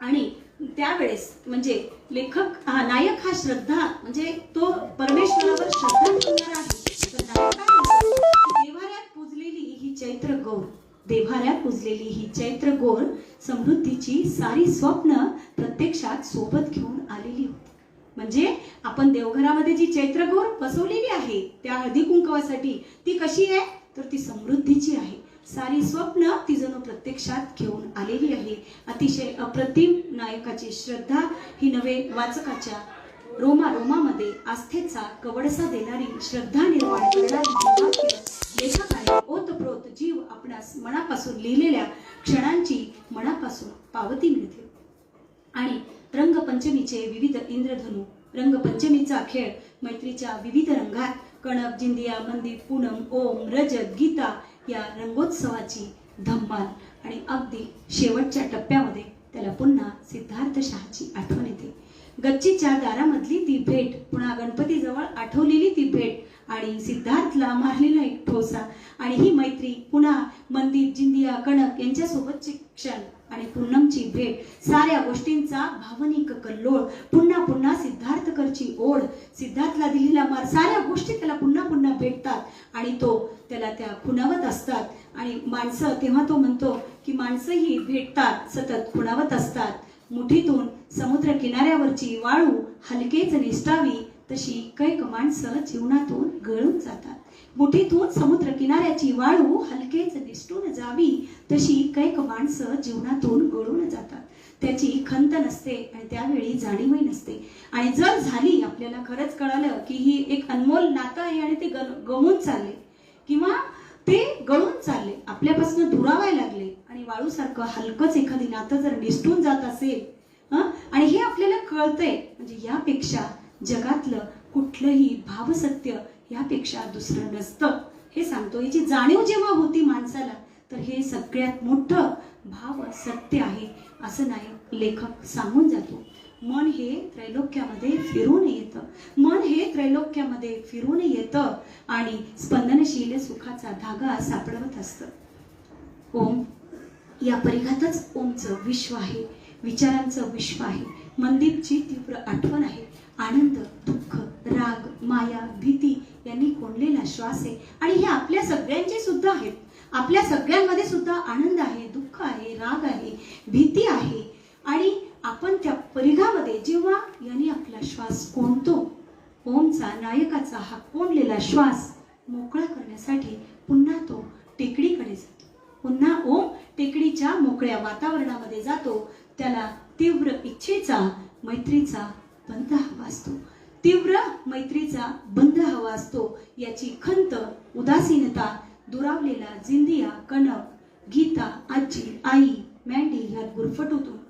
आणि त्यावेळेस म्हणजे नायक हा श्रद्धा म्हणजे तो परमेश्वरावर श्रद्धा ठेवणारा आहे. तर देव्हाऱ्यात पूजलेली ही चैत्र गौर समृद्धीची सारी स्वप्न प्रत्यक्षात सोबत घेऊन आलेली होती. म्हणजे आपण देवघरामध्ये जी चैत्र गौर बसवलेली आहे त्या हळदी कुंकवासाठी ती कशी आहे तर ती समृद्धीची आहे. सारी स्वप्न ती जणू प्रत्यक्षात घेऊन आलेली आहे. अतिशय अप्रतिम नायकाची श्रद्धा ही नवे वाचकाच्या रोमामध्ये आस्थेचा कवडसा देणारी, श्रद्धा निर्माण करणारी लेखकाने ओतप्रोत जीव आपणास मनापासून लिहिलेल्या क्षणांची मनापासून पावती मिळते. आणि रंगपंचमीचे विविध इंद्रधनू, रंगपंचमीचा खेळ मैत्रीच्या विविध रंगात, कणक, जिंदिया, मंदीप, पूनम, ओम, रजत, गीता या रंगोत्सवाची धम्माल. आणि अगदी शेवटच्या टप्प्यामध्ये त्याला पुन्हा सिद्धार्थ शहाची आठवण येते. गच्चीच्या दारामधली ती भेट, पुन्हा गणपतीजवळ आठवलेली ती भेट आणि सिद्धार्थला मारलेला एक ठोसा आणि ही मैत्री, पुन्हा मनदीप, जिंदिया, कणक यांच्यासोबतचे क्षण आणि पूनमची भेट, साऱ्या गोष्टींचा भावनिक कल्लोळ, पुन्हा सिद्धार्थकरची ओढ, सिद्धार्थला दिलेला मार, साऱ्या गोष्टी त्याला पुन्हा भेटतात आणि तो त्याला त्या खुणावत असतात. आणि माणसं, तेव्हा तो म्हणतो की माणसंही भेटतात, सतत खुणावत असतात. मुठीतून समुद्र किनाऱ्यावरची वाळू हलकेच निसटावी तशी कैक माणसं जीवनातून गळून जातात. मुठीतून समुद्र किनाऱ्याची वाळू हलकेच निसटून जावी तशी कैक माणसं जीवनातून गळून जातात. त्याची खंत नसते आणि त्यावेळी जाणीवही नसते. आणि जर झाली, आपल्याला खरंच कळालं की ही एक अनमोल नातं आहे आणि ते गळून चालले किंवा ते गळून चालले, आपल्यापासून दुरावायला लागले आणि वाळूसारखं हलकंच एखादी नातं जर निसटून जात असेल आणि हे आपल्याला कळतंय, म्हणजे यापेक्षा जगातलं कुठलंही भावसत्य यापेक्षा दुसरं नसतं हे सांगतो. याची जाणीव जेव्हा होती माणसाला, तर हे सगळ्यात मोठं भाव सत्य आहे असं नाही लेखक सांगून जातो. मन हे त्रैलोक्यामध्ये फिरून येतं, मन हे त्रैलोक्यामध्ये फिरून येतं आणि स्पंदनशील सुखाचा धागा सापडवत असतं. ओम या परिघातच ओमचं विश्व आहे, विचारांचं विश्व आहे. मनदीपची तीव्र आठवण आहे. आनंद, दुःख, राग, माया, भीती यांनी कोंडलेला श्वास आहे आणि हे आपल्या सगळ्यांचे सुद्धा आहेत. आपल्या सगळ्यांमध्ये सुद्धा आनंद आहे, दुःख आहे, राग आहे, भीती आहे आणि आपण त्या परिघामध्ये जेव्हा यांनी आपला श्वास कोंडतो, ओमचा नायकाचा हा कोंडलेला श्वास मोकळा करण्यासाठी पुन्हा तो टेकडीकडे जातो. पुन्हा ओम टेकडीच्या मोकळ्या वातावरणामध्ये जातो. त्याला तीव्र इच्छेचा, मैत्रीचा बंध हवा असतो. तीव्र मैत्रीचा बंध हवा असतो. याची खंत, उदासीनता, दुरावलेला जिंदिया, कणक, गीता, आजी, आई, मँडी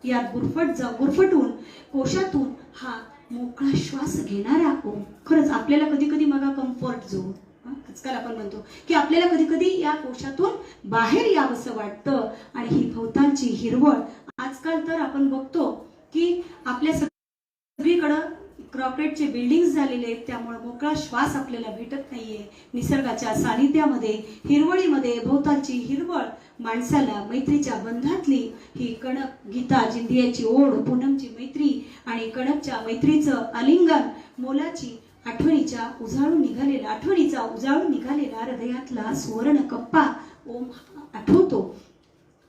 यात गुरफटून कोशातून हा मोकळा श्वास घेणारा ओम. खरंच आपल्याला कधी कधी मग कम्फर्ट झोन आजकाल आपण म्हणतो की आपल्याला कधी कधी या कोशातून बाहेर यावंसं वाटतं आणि ही भोवतालची हिरवळ. आजकाल तर आपण बघतो की आपल्या सगळीकडं कॉर्पोरेटचे बिल्डिंग्स झालेले आहेत, त्यामुळे मोकळा श्वास आपल्याला भेटत नाहीये. निसर्गाच्या सानिध्यामध्ये, हिरवळीमध्ये भोवतालची हिरवळ माणसाला मैत्रीच्या बंधातली ही कणक, गीता, जिंदियाची ओढ, पूनमची मैत्री आणि कणकच्या मैत्रीचं आलिंगन, मोलाची आठवणीचा उजाळून निघालेला हृदयातला सुवर्ण कप्पा ओम आठवतो.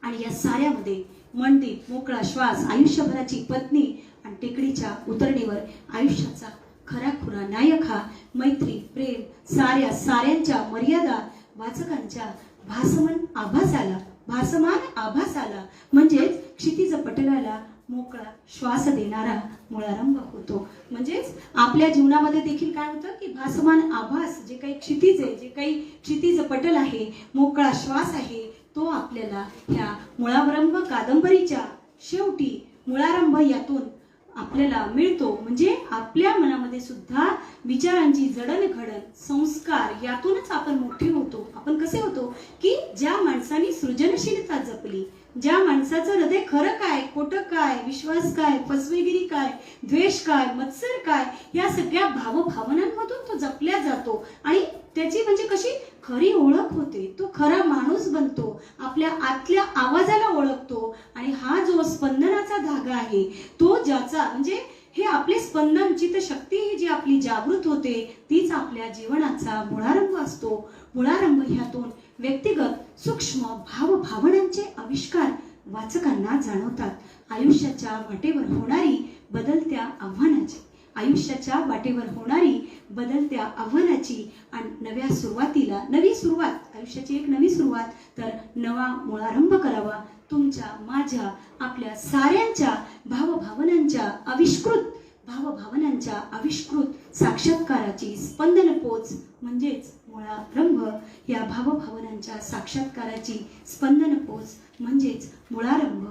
आणि या साऱ्यामध्ये मनदीप, मोकळा श्वास, आयुष्यभराची पत्नी आणि टेकडीच्या उतरणीवर आयुष्याचा खराखुरा नायक हा मैत्री, प्रेम, साऱ्यांच्या मर्यादा वाचकांच्या भासमान आभासाला म्हणजेच क्षितिज पटलाला मोकळा श्वास देणारा मुळारंभ होतो. म्हणजेच आपल्या जीवनामध्ये देखील काय होतं की भासमान आभास, जे काही क्षितिज आहे, जे काही क्षितिज पटल आहे, मोकळा श्वास आहे, तो आपल्याला ह्या मुळारंभ कादंबरीच्या शेवटी मुळारंभ यातून आपल्याला मिळतो. म्हणजे आपल्या मनामध्ये सुद्धा विचारांची जडणघडण, संस्कार यातूनच आपण मोठे होतो. आपण कसे होतो की ज्या माणसाने सृजनशीलता जपली, ज्या माणसाचं हृदय खरं काय, खोटं काय, विश्वास काय, फसवेगिरी काय, द्वेष काय, मत्सर काय, या सगळ्या भावभावनांमधून तो जपल्या जातो आणि त्याची म्हणजे कशी खरी ओळख होते. तो खरा माणूस बनतो, आपल्या आतल्या आवाजाला ओळखतो आणि हा जो स्पंदनाचा धागा आहे, तो ज्याचा म्हणजे हे आपले स्पंदन, चित्तशक्ती ही जी आपली जागृत होते, तीच आपल्या जीवनाचा मुळारंभ असतो. मुळारंभ ह्यातून व्यक्तिगत सूक्ष्म भावभावनांचे आविष्कार वाचकांना जाणवतात. आयुष्याच्या वाटेवर होणारी बदलत्या आव्हानाची आणि नवी सुरुवात, आयुष्याची एक नवी सुरुवात, तर नवा मुळारंभ करावा. तुमच्या, माझ्या, आपल्या साऱ्यांच्या भावभावनांच्या आविष्कृत साक्षात्काराची स्पंदन पोच म्हणजेच मुळारंभ. या भावभावनांच्या साक्षात्काराची स्पंदन पोच म्हणजेच मुळारंभ.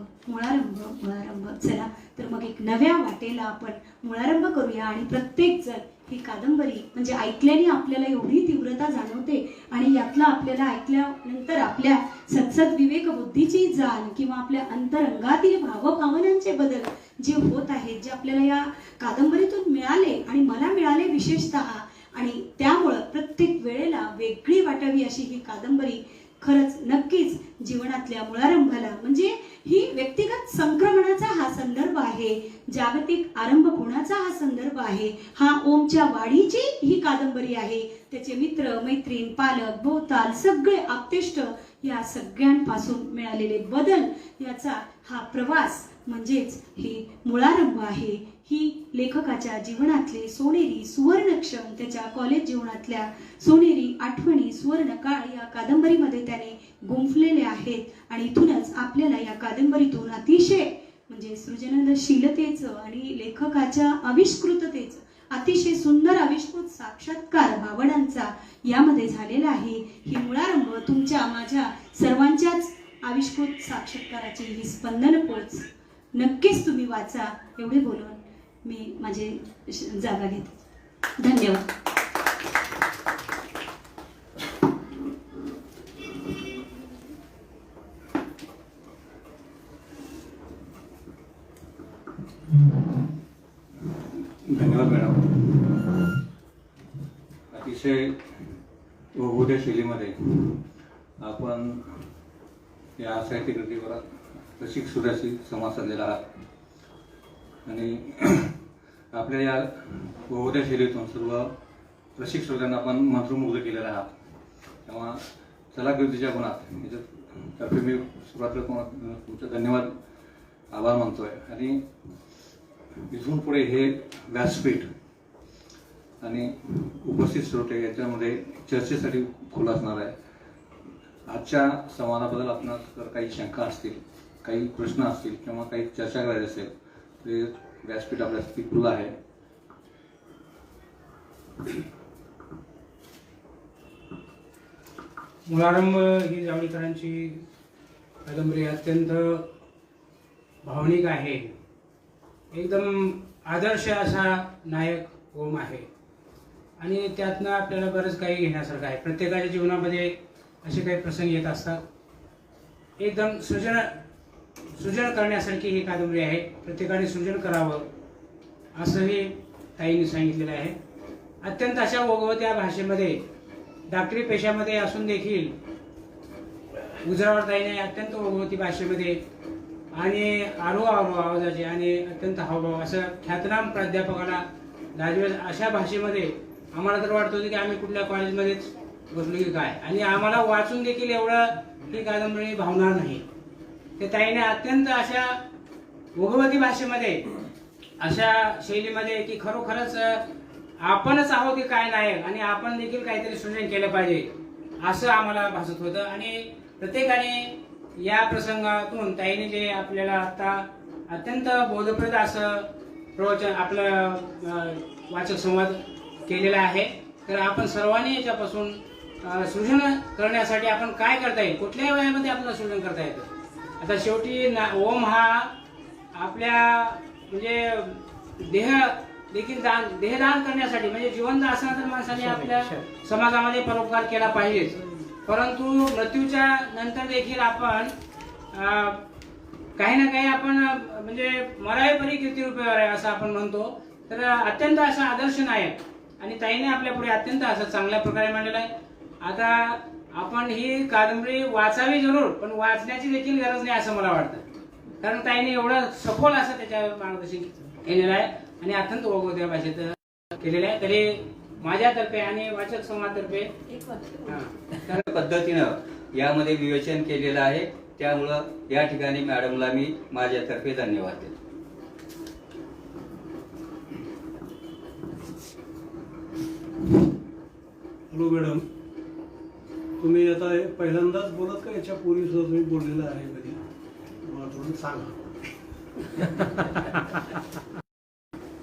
चला तर मग एक नव्या वाटेला आपण मुळारंभ करूया आणि प्रत्येक जण ही कादंबरी म्हणजे ऐकल्याने आपल्याला एवढी तीव्रता जाणवते आणि यातला आपल्याला ऐकल्यानंतर आपल्या सत्सद विवेक बुद्धीची जाण किंवा आपल्या अंतरंगातील भावभावनांचे बदल जे होत आहेत, जे आपल्याला या कादंबरीतून मिळाले आणि मला मिळाले विशेषतः, आणि त्यामुळं प्रत्येक वेळेला वेगळी वाटावी अशी ही कादंबरी खरंच नक्कीच जीवनातल्या मुळारंभाला म्हणजे ही व्यक्तिगत संक्रमणाचा हा संदर्भ आहे, जागतिक आरंभ होण्याचा हा संदर्भ आहे. हा ओमच्या वाढीची ही कादंबरी आहे. त्याचे मित्र, मैत्रीण, पालक, भोवताल सगळे आप्तेष्ट या सगळ्यांपासून मिळालेले बदल याचा हा प्रवास म्हणजेच हे मुळारंभ आहे. ही लेखकाच्या जीवनातले सोनेरी सुवर्णक्षण, त्याच्या कॉलेज जीवनातल्या सोनेरी आठवणी, सुवर्ण काळ या कादंबरीमध्ये त्याने गुंफलेले आहेत आणि इथूनच आपल्याला या कादंबरीतून अतिशय म्हणजे सृजनशीलतेचं आणि लेखकाच्या आविष्कृततेचं अतिशय सुंदर आविष्कृत साक्षात्कार भावनांचा यामध्ये झालेला आहे. ही मुळारंभ तुमच्या, माझ्या सर्वांच्याच आविष्कृत साक्षात्काराची ही स्पंदन पोच नक्कीच तुम्ही वाचा एवढे बोलून मी माझी जागा घेते. धन्यवाद. धन्यवाद मॅडम. अतिशय बहुद्या शैलीमध्ये आपण या साहित्य कृतीवर रसिक सुराशी संवाद साधलेला आहात आणि आपल्या या बहुद्या शैलीतून सर्व रसिक श्रोत्यांना आपण मंत्रमुग्ध केलेला आहात. तेव्हा कलाकृतीच्या गुणात याच्यातर्फे मी सुरुवातीला तुमचा धन्यवाद आभार मानतोय. आणि इथून पुढे हे व्यासपीठ आणि उपस्थित श्रोते याच्यामध्ये चर्चेसाठी खुलं असणार आहे. आजच्या संवादाबद्दल आपणास जर काही शंका असतील, काही प्रश्न असतील किंवा काही चर्चा करायची असेल तर व्यासपीठ आपल्यासाठी खुलं आहे. मुळारंभ ही जावळीकरांची कादंबरी अत्यंत भावनिक आहे. एकदम आदर्श असा नायक ओम आहे आणि त्यातनं आपल्याला बरंच काही घेण्यासारखं आहे. प्रत्येकाच्या जीवनामध्ये असे काही प्रसंग येत असतात. एकदम सृजन करण्यासारखी ही कादंबरी आहे. प्रत्येकाने सृजन करावं असंही ताईंनी सांगितलेलं आहे. अत्यंत अशा ओघवत्या भाषेमध्ये डॉक्टरी पेशामध्ये असून देखील गुजरावर ताईने अत्यंत ओघवती भाषेमध्ये आणि आवाजाचे आणि अत्यंत हावभाव असं ख्यातनाम प्राध्यापकाला लाजवेल अशा भाषेमध्ये आम्हाला तर वाटत होतं की आम्ही कुठल्या कॉलेजमध्येच बसलो की काय. आणि आम्हाला वाचून देखील एवढं ही कादंबरी भावणार नाही. ते ताईने अत्यंत अशा ओघवती भाषेमध्ये अशा शैलीमध्ये की खरोखरच आपणच आहोत की काय नायक आणि आपण देखील काहीतरी सृजन केलं पाहिजे असं आम्हाला भासत होतं. आणि प्रत्येकाने या प्रसंगातून ताईने जे आपल्याला आता अत्यंत बोधप्रद असं प्रवचन आपलं वाचक संवाद केलेला आहे. तर आपण सर्वांनी याच्यापासून सृजन करण्यासाठी आपण काय करता येईल, कुठल्याही वयामध्ये आपल्याला सृजन करता येतं. आता शेवटी ओम हा आपल्या म्हणजे देहदान करण्यासाठी म्हणजे जिवंत असताना तर माणसाने आपल्या समाजामध्ये परोपकार केला पाहिजेच. परंतु मृत्यूच्या नंतर देखील आपण काही ना काही आपण म्हणजे मरावे परी कीर्तिरूपेवर आहे असं आपण म्हणतो. तर अत्यंत असा आदर्श नायक आणि ताईने आपल्या पुढे अत्यंत असं चांगल्या प्रकारे मांडलेला आहे. आता आपण ही कादंबरी वाचावी जरूर, पण वाचण्याची देखील गरज नाही असं मला वाटतं. कारण ताईने एवढं सखोल असं त्याच्या मार्गदर्शन केलेलं आहे आणि अत्यंत ओघवत्या भाषेत केलेलं आहे. तरी माझ्यातर्फे आणि वाचक समाजातर्फे त्या पद्धतीनं यामध्ये विवेचन केलेलं आहे. त्यामुळं या ठिकाणी मॅडमला मी माझ्यातर्फे धन्यवाद देतो. हॅलो मॅडम, तुम्ही आता पहिल्यांदाच बोलत का याच्या पूर्वी सुद्धा तुम्ही बोललेलं आहे कधी? मला थोडं सांगा.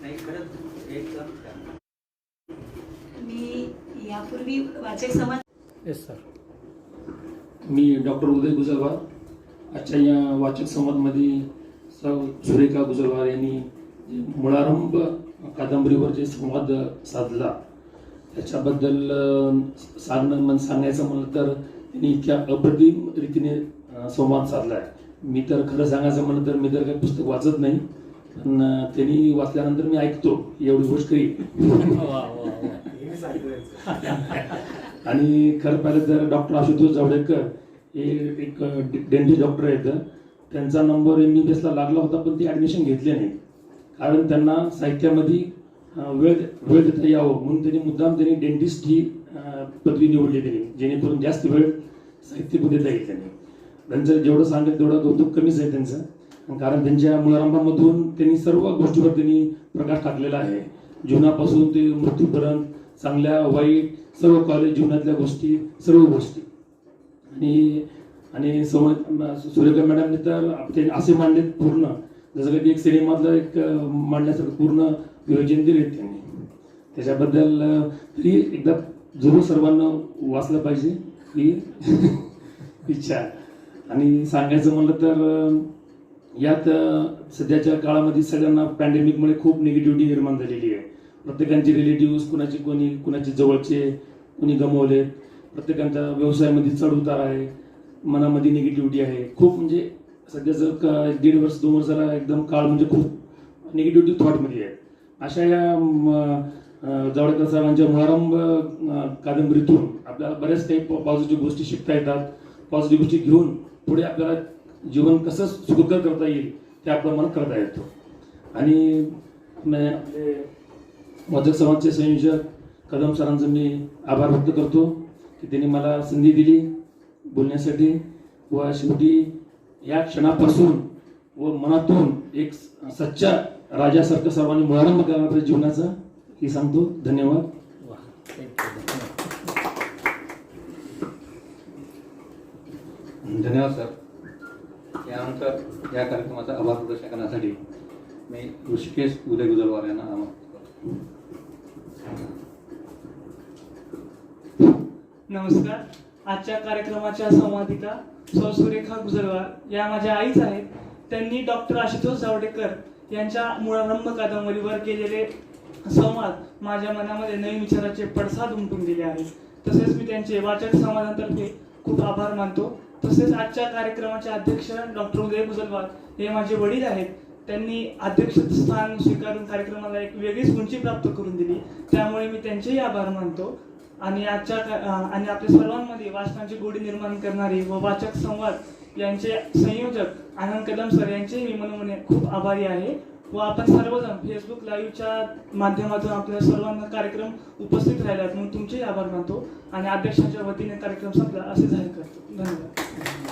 नाही खरंच एकदम मी यापूर्वी वाचक समाज येस सर. मी डॉक्टर उदय गुजरवार. आजच्या या वाचक संवादमध्ये सुरेखा गुजरवार यांनी मुळारंभ कादंबरीवर जे संवाद साधला त्याच्याबद्दल सांगायचं म्हणलं तर त्यांनी इतक्या अप्रतिम रीतीने संवाद साधला आहे. मी तर खरं सांगायचं म्हणलं तर मी तर काही पुस्तक वाचत नाही, पण त्यांनी वाचल्यानंतर मी ऐकतो एवढी गोष्ट आणि खरं पाहिलं तर डॉक्टर आशुतोष जावडेकर हे एक डेंटिस्ट डॉक्टर आहेत. त्यांचा नंबर MBBS ला लागला होता, पण ते ॲडमिशन घेतले नाही कारण त्यांना साहित्यामध्ये वेळ देता यावं म्हणून त्यांनी मुद्दाम डेंटिस्ट ही पदवी निवडली त्यांनी, जेणेकरून जास्त वेळ साहित्य देता येईल. त्यांचं जेवढं सांगेल तेवढं कौतुक कमीच आहे त्यांचं, कारण त्यांच्या मुळारंभामधून त्यांनी सर्व गोष्टीवर त्यांनी प्रकाश टाकलेला आहे. जीवनापासून ते मृत्यूपर्यंत, चांगल्या वाईट सर्व कॉलेज जीवनातल्या गोष्टी, सर्व गोष्टी. आणि सुरेखा मॅडमने तर असे मांडले पूर्ण जसं काही एक सिनेमातलं एक मांडण्यासारखं पूर्ण विवेचन दिले त्यांनी. त्याच्याबद्दल तरी एकदा जरूर सर्वांना वाचलं पाहिजे की इच्छा. आणि सांगायचं म्हणलं तर यात सध्याच्या काळामध्ये सगळ्यांना पॅन्डेमिकमुळे खूप निगेटिव्हिटी निर्माण झालेली आहे. प्रत्येकांचे रिलेटिव्ह कुणाचे जवळचे कुणी गमावले, प्रत्येकांच्या व्यवसायामध्ये चढ उतार आहे, मनामध्ये निगेटिव्हिटी आहे खूप. म्हणजे सध्याचं 1.5 वर्ष 2 वर्षाला एकदम काळ म्हणजे खूप निगेटिव्हिटी थॉटमध्ये आहे. अशा या जावडेकर साहेबांच्या मुळारंभ कादंबरीतून आपल्याला बऱ्याच काही पॉझिटिव्ह गोष्टी शिकता येतात. पॉझिटिव्ह गोष्टी घेऊन पुढे आपल्याला जीवन कसं सुखकर करता येईल ते आपलं मन करता येतो. आणि आपले वाचक समाजचे संयोजक कदम सरांचं मी आभार व्यक्त करतो की त्यांनी मला संधी दिली बोलण्यासाठी. व शेवटी या क्षणापासून व मनातून एक सच्चा राजासारखं सर्वांनी मुळारंभ करायला पाहिजे जीवनाचा, हे सांगतो. धन्यवाद. धन्यवाद सर. यानंतर या कार्यक्रमाचा आभार प्रदर्शन करण्यासाठी मी ऋषिकेश उदय गुजरवार यांना आमंत्रित करतो. नमस्कार. आजच्या कार्यक्रमाच्या संवादिका सौ सुरेखा गुजरवार या माझ्या आईच आहेत. त्यांनी डॉक्टर आशुतोष जावडेकर यांच्या मुळारंभ कादंबरीवर केलेले संवाद माझ्या मनामध्ये नवीन विचाराचे पडसाद उमटून दिले आहेत. तसेच मी त्यांचे वाचक समाजातर्फे खूप आभार मानतो. तसेच आजच्या कार्यक्रमाचे अध्यक्ष डॉक्टर उदय गुजरवार हे माझे वडील आहेत. त्यांनी अध्यक्षस्थान स्वीकारून कार्यक्रमाला एक वेगळीच उंची प्राप्त करून दिली, त्यामुळे मी त्यांचेही आभार मानतो. आणि आणि आपल्या सर्वांमध्ये वाचनाची गोडी निर्माण करणारे व वाचक संवाद यांचे संयोजक आनंद कदम सर यांचेही मी मनोमने खूप आभारी आहे. व आपण सर्वजण फेसबुक लाईव्हच्या माध्यमातून आपल्या सर्वांना कार्यक्रम उपस्थित राहिलात म्हणून तुमचेही आभार मानतो. आणि अध्यक्षांच्या वतीने कार्यक्रम संपला असे जाहीर करतो. धन्यवाद.